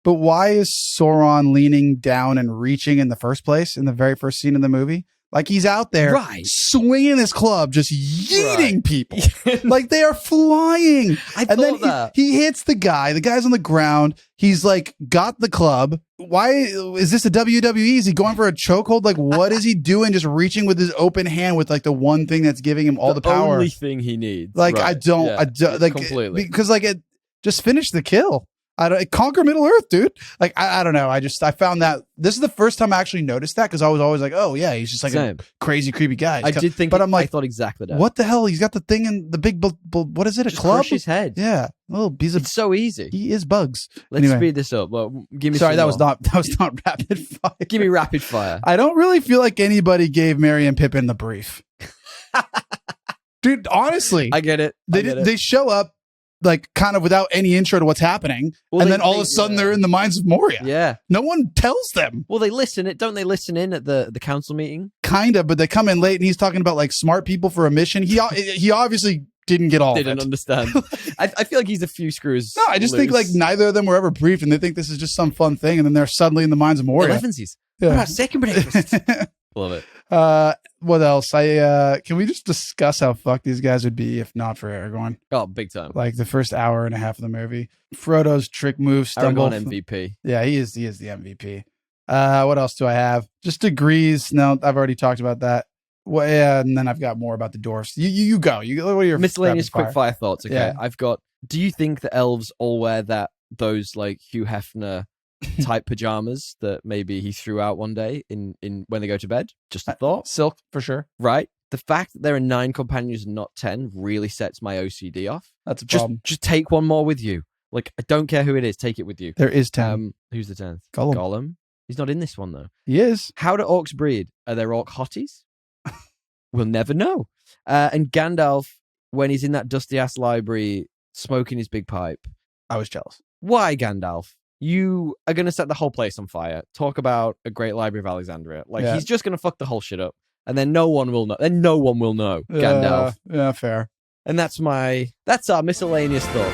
but why is Sauron leaning down and reaching in the first place in the very first scene of the movie? Like he's out there swinging his club, just yeeting people like they are flying. And then he hits the guy. The guy's on the ground. He's like got the club. Why is this a WWE? Is he going for a chokehold? Like what is he doing? Just reaching with his open hand with like the one thing that's giving him all the power. Only thing he needs. Like I don't like completely because like it just finished the kill. Conquer Middle Earth, dude. Like I don't know. I found that this is the first time I actually noticed that because I was always like, oh yeah, he's just like a crazy creepy guy. I did think, but I'm like, I thought exactly that. What the hell? He's got the thing in the big. What is it? A just club? Crush his head. Yeah. Well, it's so easy. He is bugs. Let's speed this up. Well, give me. Sorry, that was not rapid fire. Give me rapid fire. I don't really feel like anybody gave Merry and Pippin the brief. Dude, honestly, I get it. They show up. Like kind of without any intro to what's happening, and then all of a sudden they're in the mines of Moria. Yeah, no one tells them. Well, don't they listen in at the council meeting? Kind of, but they come in late, and he's talking about like smart people for a mission. He obviously didn't get all. Didn't understand. I feel like he's a few screws. No, I just think like neither of them were ever briefed, and they think this is just some fun thing, and then they're suddenly in the mines of Moria. Elevensies. Yeah. What about second breakfast? Love it. What else? Can we just discuss how fucked these guys would be if not for Aragorn? Oh, big time. Like the first hour and a half of the movie. Frodo's trick move stumble. Aragorn MVP. Yeah, he is the MVP. What else do I have? Just degrees. No, I've already talked about that. Well, yeah, and then I've got more about the dwarfs. You go. What are your miscellaneous quick fire thoughts? Okay. Yeah. I've got, do you think the elves all wear that those like Hugh Hefner type pajamas that maybe he threw out one day in when they go to bed. Just a thought. Silk for sure. Right. The fact that there are 9 companions and not 10 really sets my OCD off. That's a problem. Just take one more with you. Like, I don't care who it is, take it with you. There is 10. Who's the 10th? Gollum. He's not in this one, though. He is. How do orcs breed? Are there orc hotties? We'll never know. And Gandalf, when he's in that dusty-ass library, smoking his big pipe. I was jealous. Why, Gandalf? You are going to set the whole place on fire. Talk about a great library of Alexandria. Like, he's just going to fuck the whole shit up. And then no one will know. Gandalf. Yeah, fair. And that's our miscellaneous thought.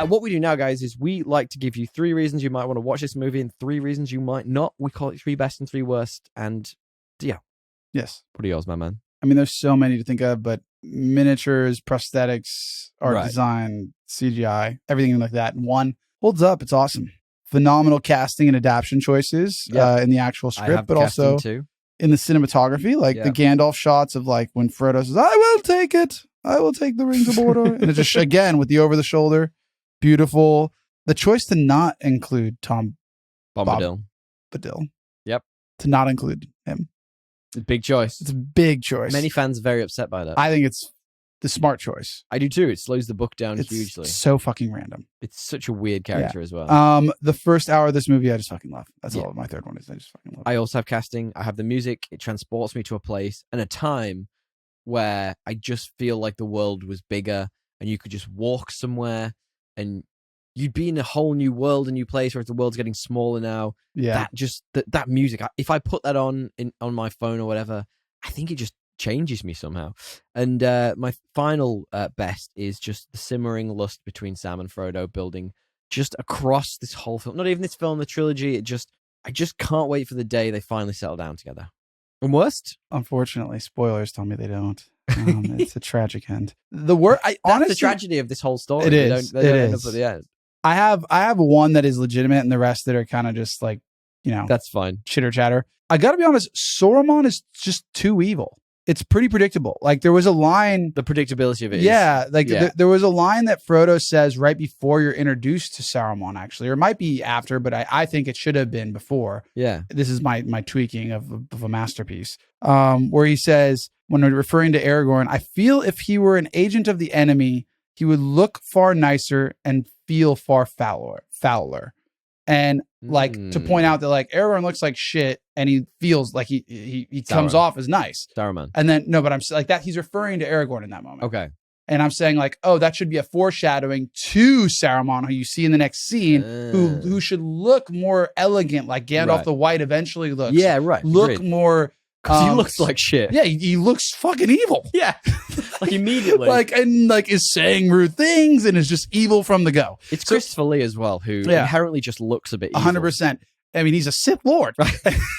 What we do now, guys, is we like to give you 3 reasons you might want to watch this movie and 3 reasons you might not. We call it 3 best and 3 worst. And yeah. Yes. What are yours, my man? I mean, there's so many to think of, but miniatures, prosthetics, art design, CGI, everything like that. And one holds up. It's awesome. Phenomenal casting and adaptation choices in the actual script, but also in the cinematography, like the Gandalf shots of like when Frodo says, "I will take it. I will take the rings of Mordor." And it's just, again, with the over the shoulder, beautiful. The choice to not include Tom Bombadil. Yep. To not include him. It's a big choice. It's a big choice. Many fans are very upset by that. I think it's the smart choice. I do too. It slows the book down hugely. It's so fucking random. It's such a weird character as well. The first hour of this movie, I just fucking love. That's all my third one is. I just fucking love it. I also have casting. I have the music. It transports me to a place and a time where I just feel like the world was bigger and you could just walk somewhere and you'd be in a whole new world, a new place, or if the world's getting smaller now. Yeah. That music, if I put that on my phone or whatever, I think it just changes me somehow. And my final best is just the simmering lust between Sam and Frodo building just across this whole film. Not even this film, the trilogy. I just can't wait for the day they finally settle down together. And worst? Unfortunately, spoilers tell me they don't. It's a tragic end. That's the tragedy of this whole story. It is. They don't end up at the end. I have one that is legitimate, and the rest that are kind of just like, that's fine. Chitter chatter. I got to be honest, Saruman is just too evil. It's pretty predictable. Like there was a line. The predictability of it. There was a line that Frodo says right before you're introduced to Saruman, actually, or it might be after, but I think it should have been before. Yeah. This is my tweaking of a masterpiece. Where he says, when referring to Aragorn, I feel if he were an agent of the enemy, he would look far nicer and feel far fouler. And like to point out that like Aragorn looks like shit and he feels like he comes off as nice. Saruman. And then no, but I'm like that he's referring to Aragorn in that moment. Okay. And I'm saying like, oh, that should be a foreshadowing to Saruman, who you see in the next scene, who should look more elegant, like Gandalf the White eventually looks. Yeah, right. Look Agreed. more. Because he looks like shit. Yeah, he looks fucking evil. Yeah. Like immediately. and is saying rude things and is just evil from the go. It's Christopher Lee as well, who inherently just looks a bit evil. 100%. I mean, he's a Sith Lord.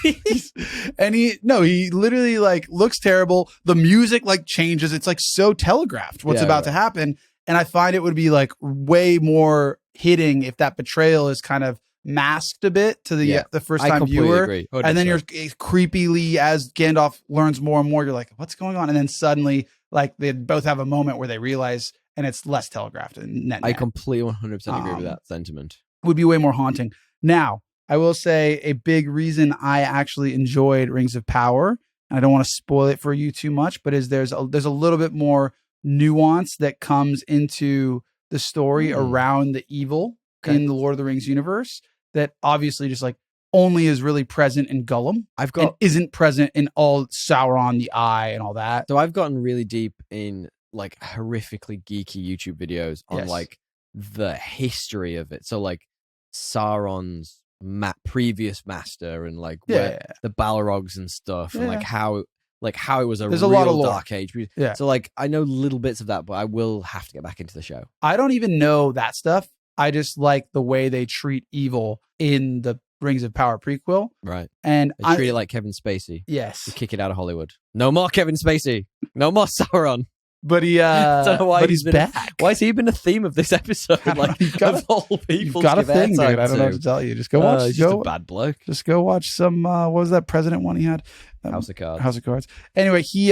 He literally like looks terrible. The music like changes. It's like so telegraphed what's about to happen. And I find it would be like way more hitting if that betrayal is kind of masked a bit to the first time viewer. Agree. And then you're creepily, as Gandalf learns more and more, you're like, what's going on? And then suddenly like they both have a moment where they realize, and it's less telegraphed. And I completely 100% agree with that sentiment. Would be way more haunting. Now, I will say a big reason I actually enjoyed Rings of Power, and I don't want to spoil it for you too much, but there's a little bit more nuance that comes into the story around the evil in the Lord of the Rings universe that obviously just like only is really present in Gollum. And isn't present in all Sauron, the Eye, and all that. So I've gotten really deep in like horrifically geeky YouTube videos on like the history of it. So like Sauron's previous master and like where the Balrogs and stuff and like how it was There's real a lot of lore. dark age. Yeah. So like I know little bits of that, but I will have to get back into the show. I don't even know that stuff. I just like the way they treat evil in the Rings of Power prequel. Right. And they treat it like Kevin Spacey. Yes. To kick it out of Hollywood. No more Kevin Spacey. No more Sauron. But he don't know why he's back. Why has he been a theme of this episode? Like of all people, you've got a thing, dude. I don't know what to tell you. Just go watch. He's just a bad bloke. Just go watch some. What was that president one he had? House of Cards. House of Cards. Anyway, he.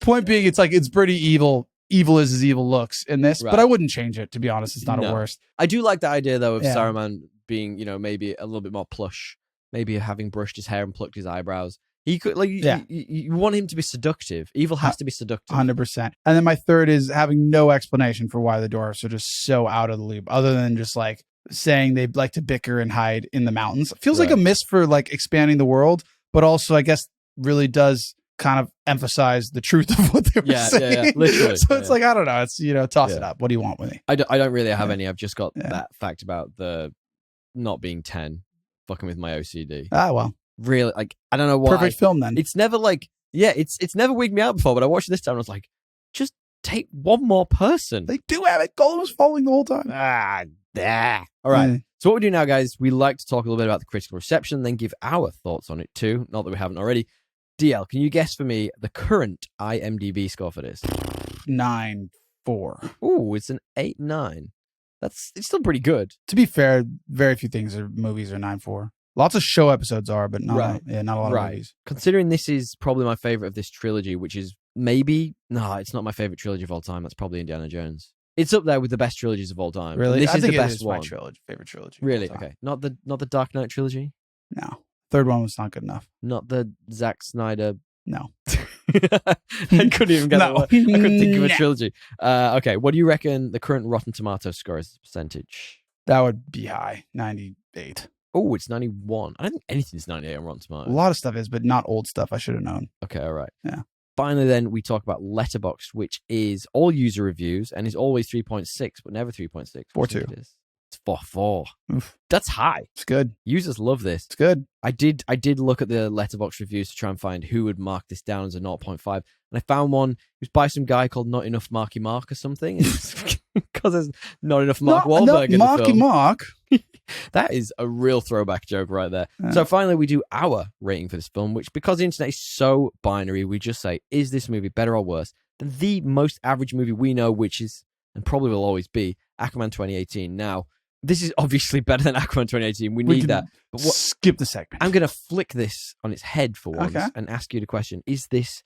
Point being, it's like it's pretty evil evil is as evil looks in this, Right. but I wouldn't change it, to be honest. It's not a worst. I do like the idea, though, of Yeah. Saruman being, maybe a little bit more plush, maybe having brushed his hair and plucked his eyebrows. He could, you want him to be seductive. Evil has to be seductive. 100%. And then my third is having no explanation for why the dwarves are just so out of the loop, other than just like saying they like to bicker and hide in the mountains. It feels like a miss for like expanding the world, but also I guess really does kind of emphasize the truth of what they were saying. Yeah, literally. So it's like, I don't know. It's, toss it up. What do you want with me? I don't really have any. I've just got that fact about the not being 10, fucking with my OCD. Ah, well. Really, like, I don't know why. Perfect film then. It's never like, it's never wigged me out before, but I watched it this time and I was like, just take one more person. They do have it. Gollum was falling the whole time. All right. So what we do now, guys, we like to talk a little bit about the critical reception, then give our thoughts on it too. Not that we haven't already. DL, can you guess for me the current IMDb score for this? 9.4. Ooh, it's an 8.9. It's still pretty good. To be fair, very few movies are 9.4. Lots of show episodes are, but not a lot of movies. Considering this is probably my favorite of this trilogy, which is it's not my favorite trilogy of all time. That's probably Indiana Jones. It's up there with the best trilogies of all time. Really? This I is think the best it is one. my favorite trilogy. Really? Okay. Not the Dark Knight trilogy? No. Third one was not good enough. Not the Zack Snyder. No. I couldn't even get that word. I couldn't think of a trilogy. Okay. What do you reckon the current Rotten Tomatoes score is percentage? That would be high. 98. Oh, it's 91. I don't think anything's 98 on Rotten A Tomatoes. lot of stuff is, but not old stuff. I should have known. Okay, all right. Yeah. Finally, then, we talk about Letterboxd, which is all user reviews and is always 3.6, but never 3.6. 4.2. It is. It's 4.4. Oof. That's high. It's good. Users love this. It's good. I did look at the Letterboxd reviews to try and find who would mark this down as a 0.5, and I found one. It was by some guy called Not Enough Marky Mark or something. Because there's not enough Mark Wahlberg in the Marky film. Mark. That is a real throwback joke right there. Yeah. So finally, we do our rating for this film, which, because the internet is so binary, we just say, is this movie better or worse than the most average movie we know, which is, and probably will always be, Aquaman 2018. Now, this is obviously better than Aquaman 2018. We need that. But skip the segment. I'm going to flick this on its head for once and ask you the question. Is this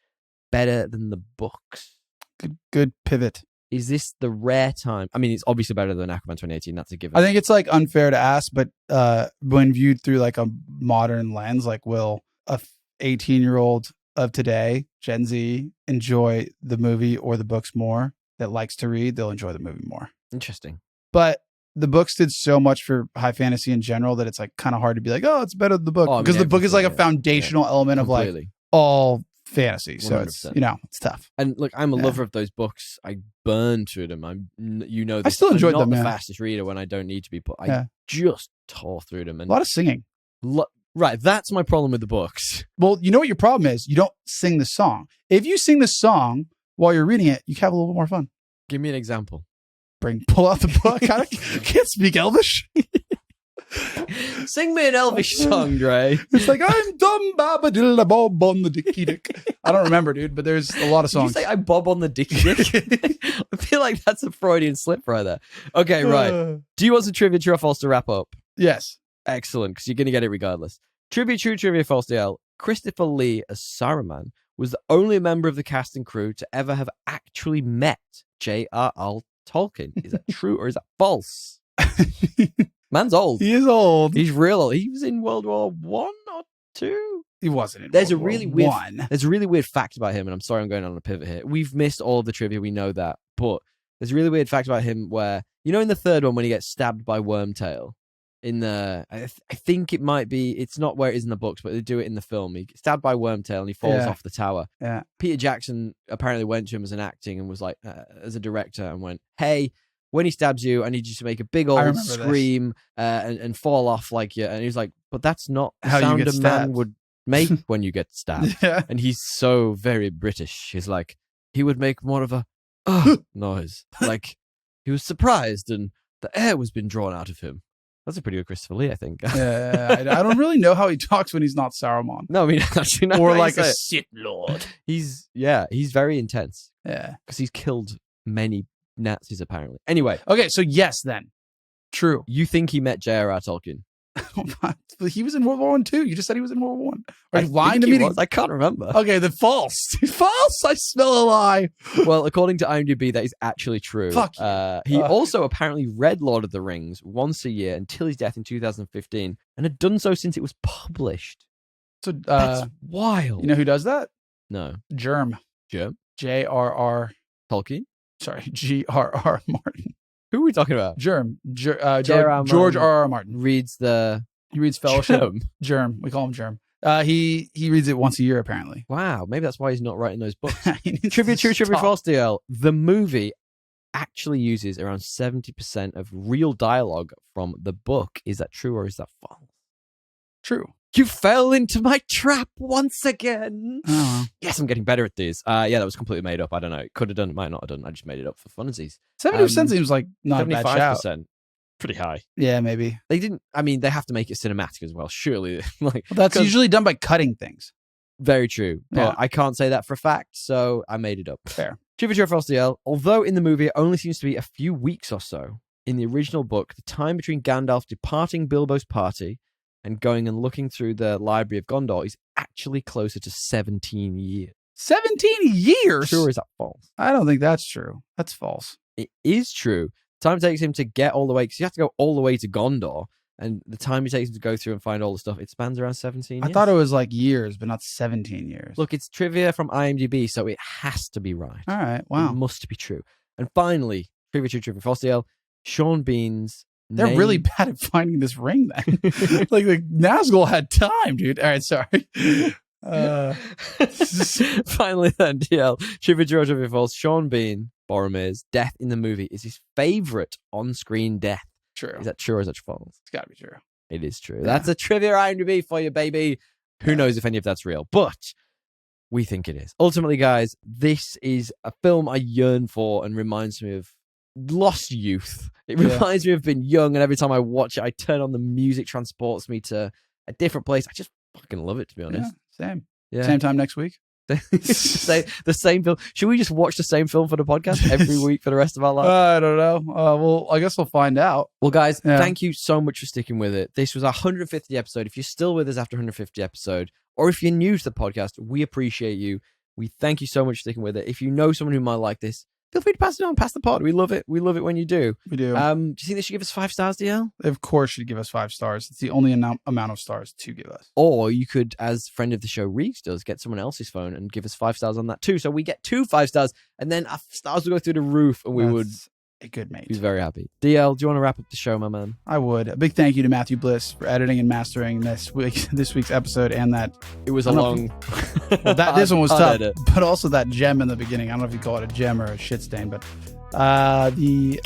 better than the books? Good pivot. Is this the rare time? I mean, it's obviously better than Aquaman 2018. That's a given. I think it's like unfair to ask, but when viewed through like a modern lens, like will a 18-year-old of today, Gen Z, enjoy the movie or the books more? That likes to read, they'll enjoy the movie more. Interesting. But the books did so much for high fantasy in general that it's like kind of hard to be like, oh, it's better than the book, because the book is like a foundational element of like all fantasy. So 100%. It's it's tough. And look, I'm a lover of those books. I burn through them. This. I still enjoyed them. I'm not the fastest reader when I don't need to be, but I just tore through them. And a lot of singing. Right, that's my problem with the books. Well, you know what your problem is? You don't sing the song. If you sing the song while you're reading it, you have a little bit more fun. Give me an example. Pull out the book. I can't speak Elvish. Sing me an Elvish song, Dre. It's like, I'm dumb babadilla bob on the dicky dick. I don't remember, dude, but there's a lot of songs. Did you say I bob on the dicky dick? I feel like that's a Freudian slip right there. Okay, right. Do you want some trivia, true or false, to wrap up? Yes. Excellent, because you're going to get it regardless. Trivia, true, trivia, false, DL. Christopher Lee as Saruman was the only member of the cast and crew to ever have actually met J.R.R. Tolkien. Is that true or is that false? Man's old. He is old. He's real old. He was in World War One or Two. He wasn't in There's World a really War weird One. There's a really weird fact about him, and I'm sorry I'm going on a pivot here. We've missed all of the trivia, we know that, but there's a really weird fact about him where, in the third one when he gets stabbed by Wormtail, I think it might be, it's not where it is in the books, but they do it in the film. He gets stabbed by Wormtail and he falls off the tower. Yeah. Peter Jackson apparently went to him as an acting and was like, as a director, and went, hey, when he stabs you, I need you to make a big old scream and fall off like you. And he was like, but that's not the sound a man would make when you get stabbed. Yeah. And he's so very British. He's like, he would make more of a noise. Like he was surprised and the air was being drawn out of him. That's a pretty good Christopher Lee, I think. I don't really know how he talks when he's not Saruman. No, I mean, actually, not or like a Sith Lord. He's very intense. Yeah. Because he's killed many Nazis, apparently. Anyway. Okay, so yes, then. True. You think he met J.R.R. Tolkien? He was in World War One too. You just said he was in World War One. Are you I lying think to he me? was. I can't remember. Okay, then false. False. I smell a lie. Well, according to IMDb, that is actually true. Fuck you. He also apparently read Lord of the Rings once a year until his death in 2015 and had done so since it was published. So That's wild. you know who does that? No. Germ. Jim? J.R.R. Tolkien? Sorry, G.R.R. Martin. Who are we talking about? Germ. J.R.R. George Martin. R.R. Martin. Reads the... He reads Fellowship. Germ. Germ. We call him Germ. He reads it once a year, apparently. Wow, maybe that's why he's not writing those books. He needs Trivia to true, trivia stop. false, DL. The movie actually uses around 70% of real dialogue from the book. Is that true or is that false? True. You fell into my trap once again. Oh, Yes, I'm getting better at these. Yeah, that was completely made up. I don't know. Could have done, might not have done. I just made it up for funsies. 70% seems like not a bad shout. 75%. Pretty high. Yeah, maybe. They didn't, I mean, they have to make it cinematic as well, surely. Like, Well, that's 'cause- usually done by cutting things. Very true. But Yeah. I can't say that for a fact, so I made it up. Fair. Trivia true or false, DL. Although in the movie it only seems to be a few weeks or so, in the original book, the time between Gandalf departing Bilbo's party and going and looking through the Library of Gondor is actually closer to 17 years. 17 years? True or is that false? I don't think that's true. That's false. It is true. Time it takes him to get all the way, because you have to go all the way to Gondor, and the time it takes him to go through and find all the stuff, it spans around 17 years. I thought it was like years, but not 17 years. Look, it's trivia from IMDb, so it has to be right. All right. It Wow. must be true. And finally, trivia true, trivia false, DL. Sean Bean's They're name- really bad at finding this ring then. Like the Nazgul had time, dude. All right, sorry. Finally, then, DL. Trivia true or trivia false. Sean Bean, Boromir's death in the movie is his favorite on-screen death. True. Is that true or is that false? It's got to be true. It is true. Yeah. That's a trivia IMDb for you, baby. Who knows if any of that's real, but we think it is. Ultimately, guys, this is a film I yearn for and reminds me of lost youth. It Yeah. reminds me of being young, and every time I watch it, I turn on the music, transports me to a different place. I just fucking love it, to be Yeah, honest. same. Yeah. Same time next week. The same film. Should we just watch the same film for the podcast every week for the rest of our lives? I don't know. Well, I guess we'll find out. Well, guys, Yeah. thank you so much for sticking with it. This was our 150th episode. If you're still with us after 150 episode, or if you're new to the podcast, we appreciate you. We thank you so much for sticking with it. If you know someone who might like this, feel free to pass it on, pass the pod. We love it. We love it when you do. We do. Do you think they should give us 5 stars, DL? They, of course, should give us 5 stars. It's the only amount of stars to give us. Or you could, as friend of the show Reeks does, get someone else's phone and give us 5 stars on that too. So we get 2 5 stars, and then our stars will go through the roof, and we would That's a good mate. be very happy. DL, do you want to wrap up the show, my man? I would. A big thank you to Matthew Bliss for editing and mastering this week's episode, and that It was a I don't long. well, this one was hard tough, edit. but also that gem in the beginning. I don't know if you call it a gem or a shit stain, but the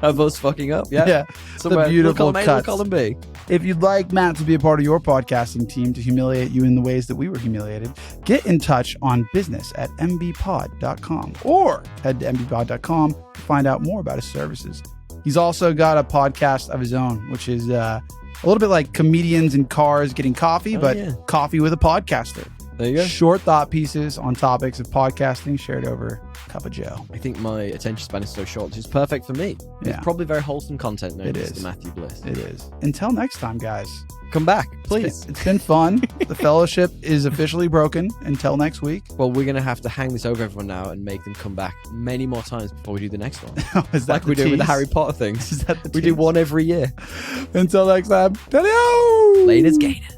Of us fucking up, yeah. Somewhere, beautiful we'll call him A, cuts. we'll call him B. if you'd like Matt to be a part of your podcasting team to humiliate you in the ways that we were humiliated, get in touch on business@mbpod.com or head to mbpod.com to find out more about his services. He's also got a podcast of his own, which is a little bit like comedians in cars getting coffee, Oh, but yeah. coffee with a podcaster. There you go. Short thought pieces on topics of podcasting shared over a cup of joe. I think my attention span is so short, which is perfect for me. Yeah. It's probably very wholesome content. It Notice is. the Matthew Bliss. It is. Until next time, guys. Come back, please. It's been fun. The fellowship is officially broken. Until next week. Well, we're going to have to hang this over everyone now and make them come back many more times before we do the next one. Is that Like we the do with the tease? Harry Potter things. Is that the We do tease? one every year. Until next time. Tell you. Laters, Gators.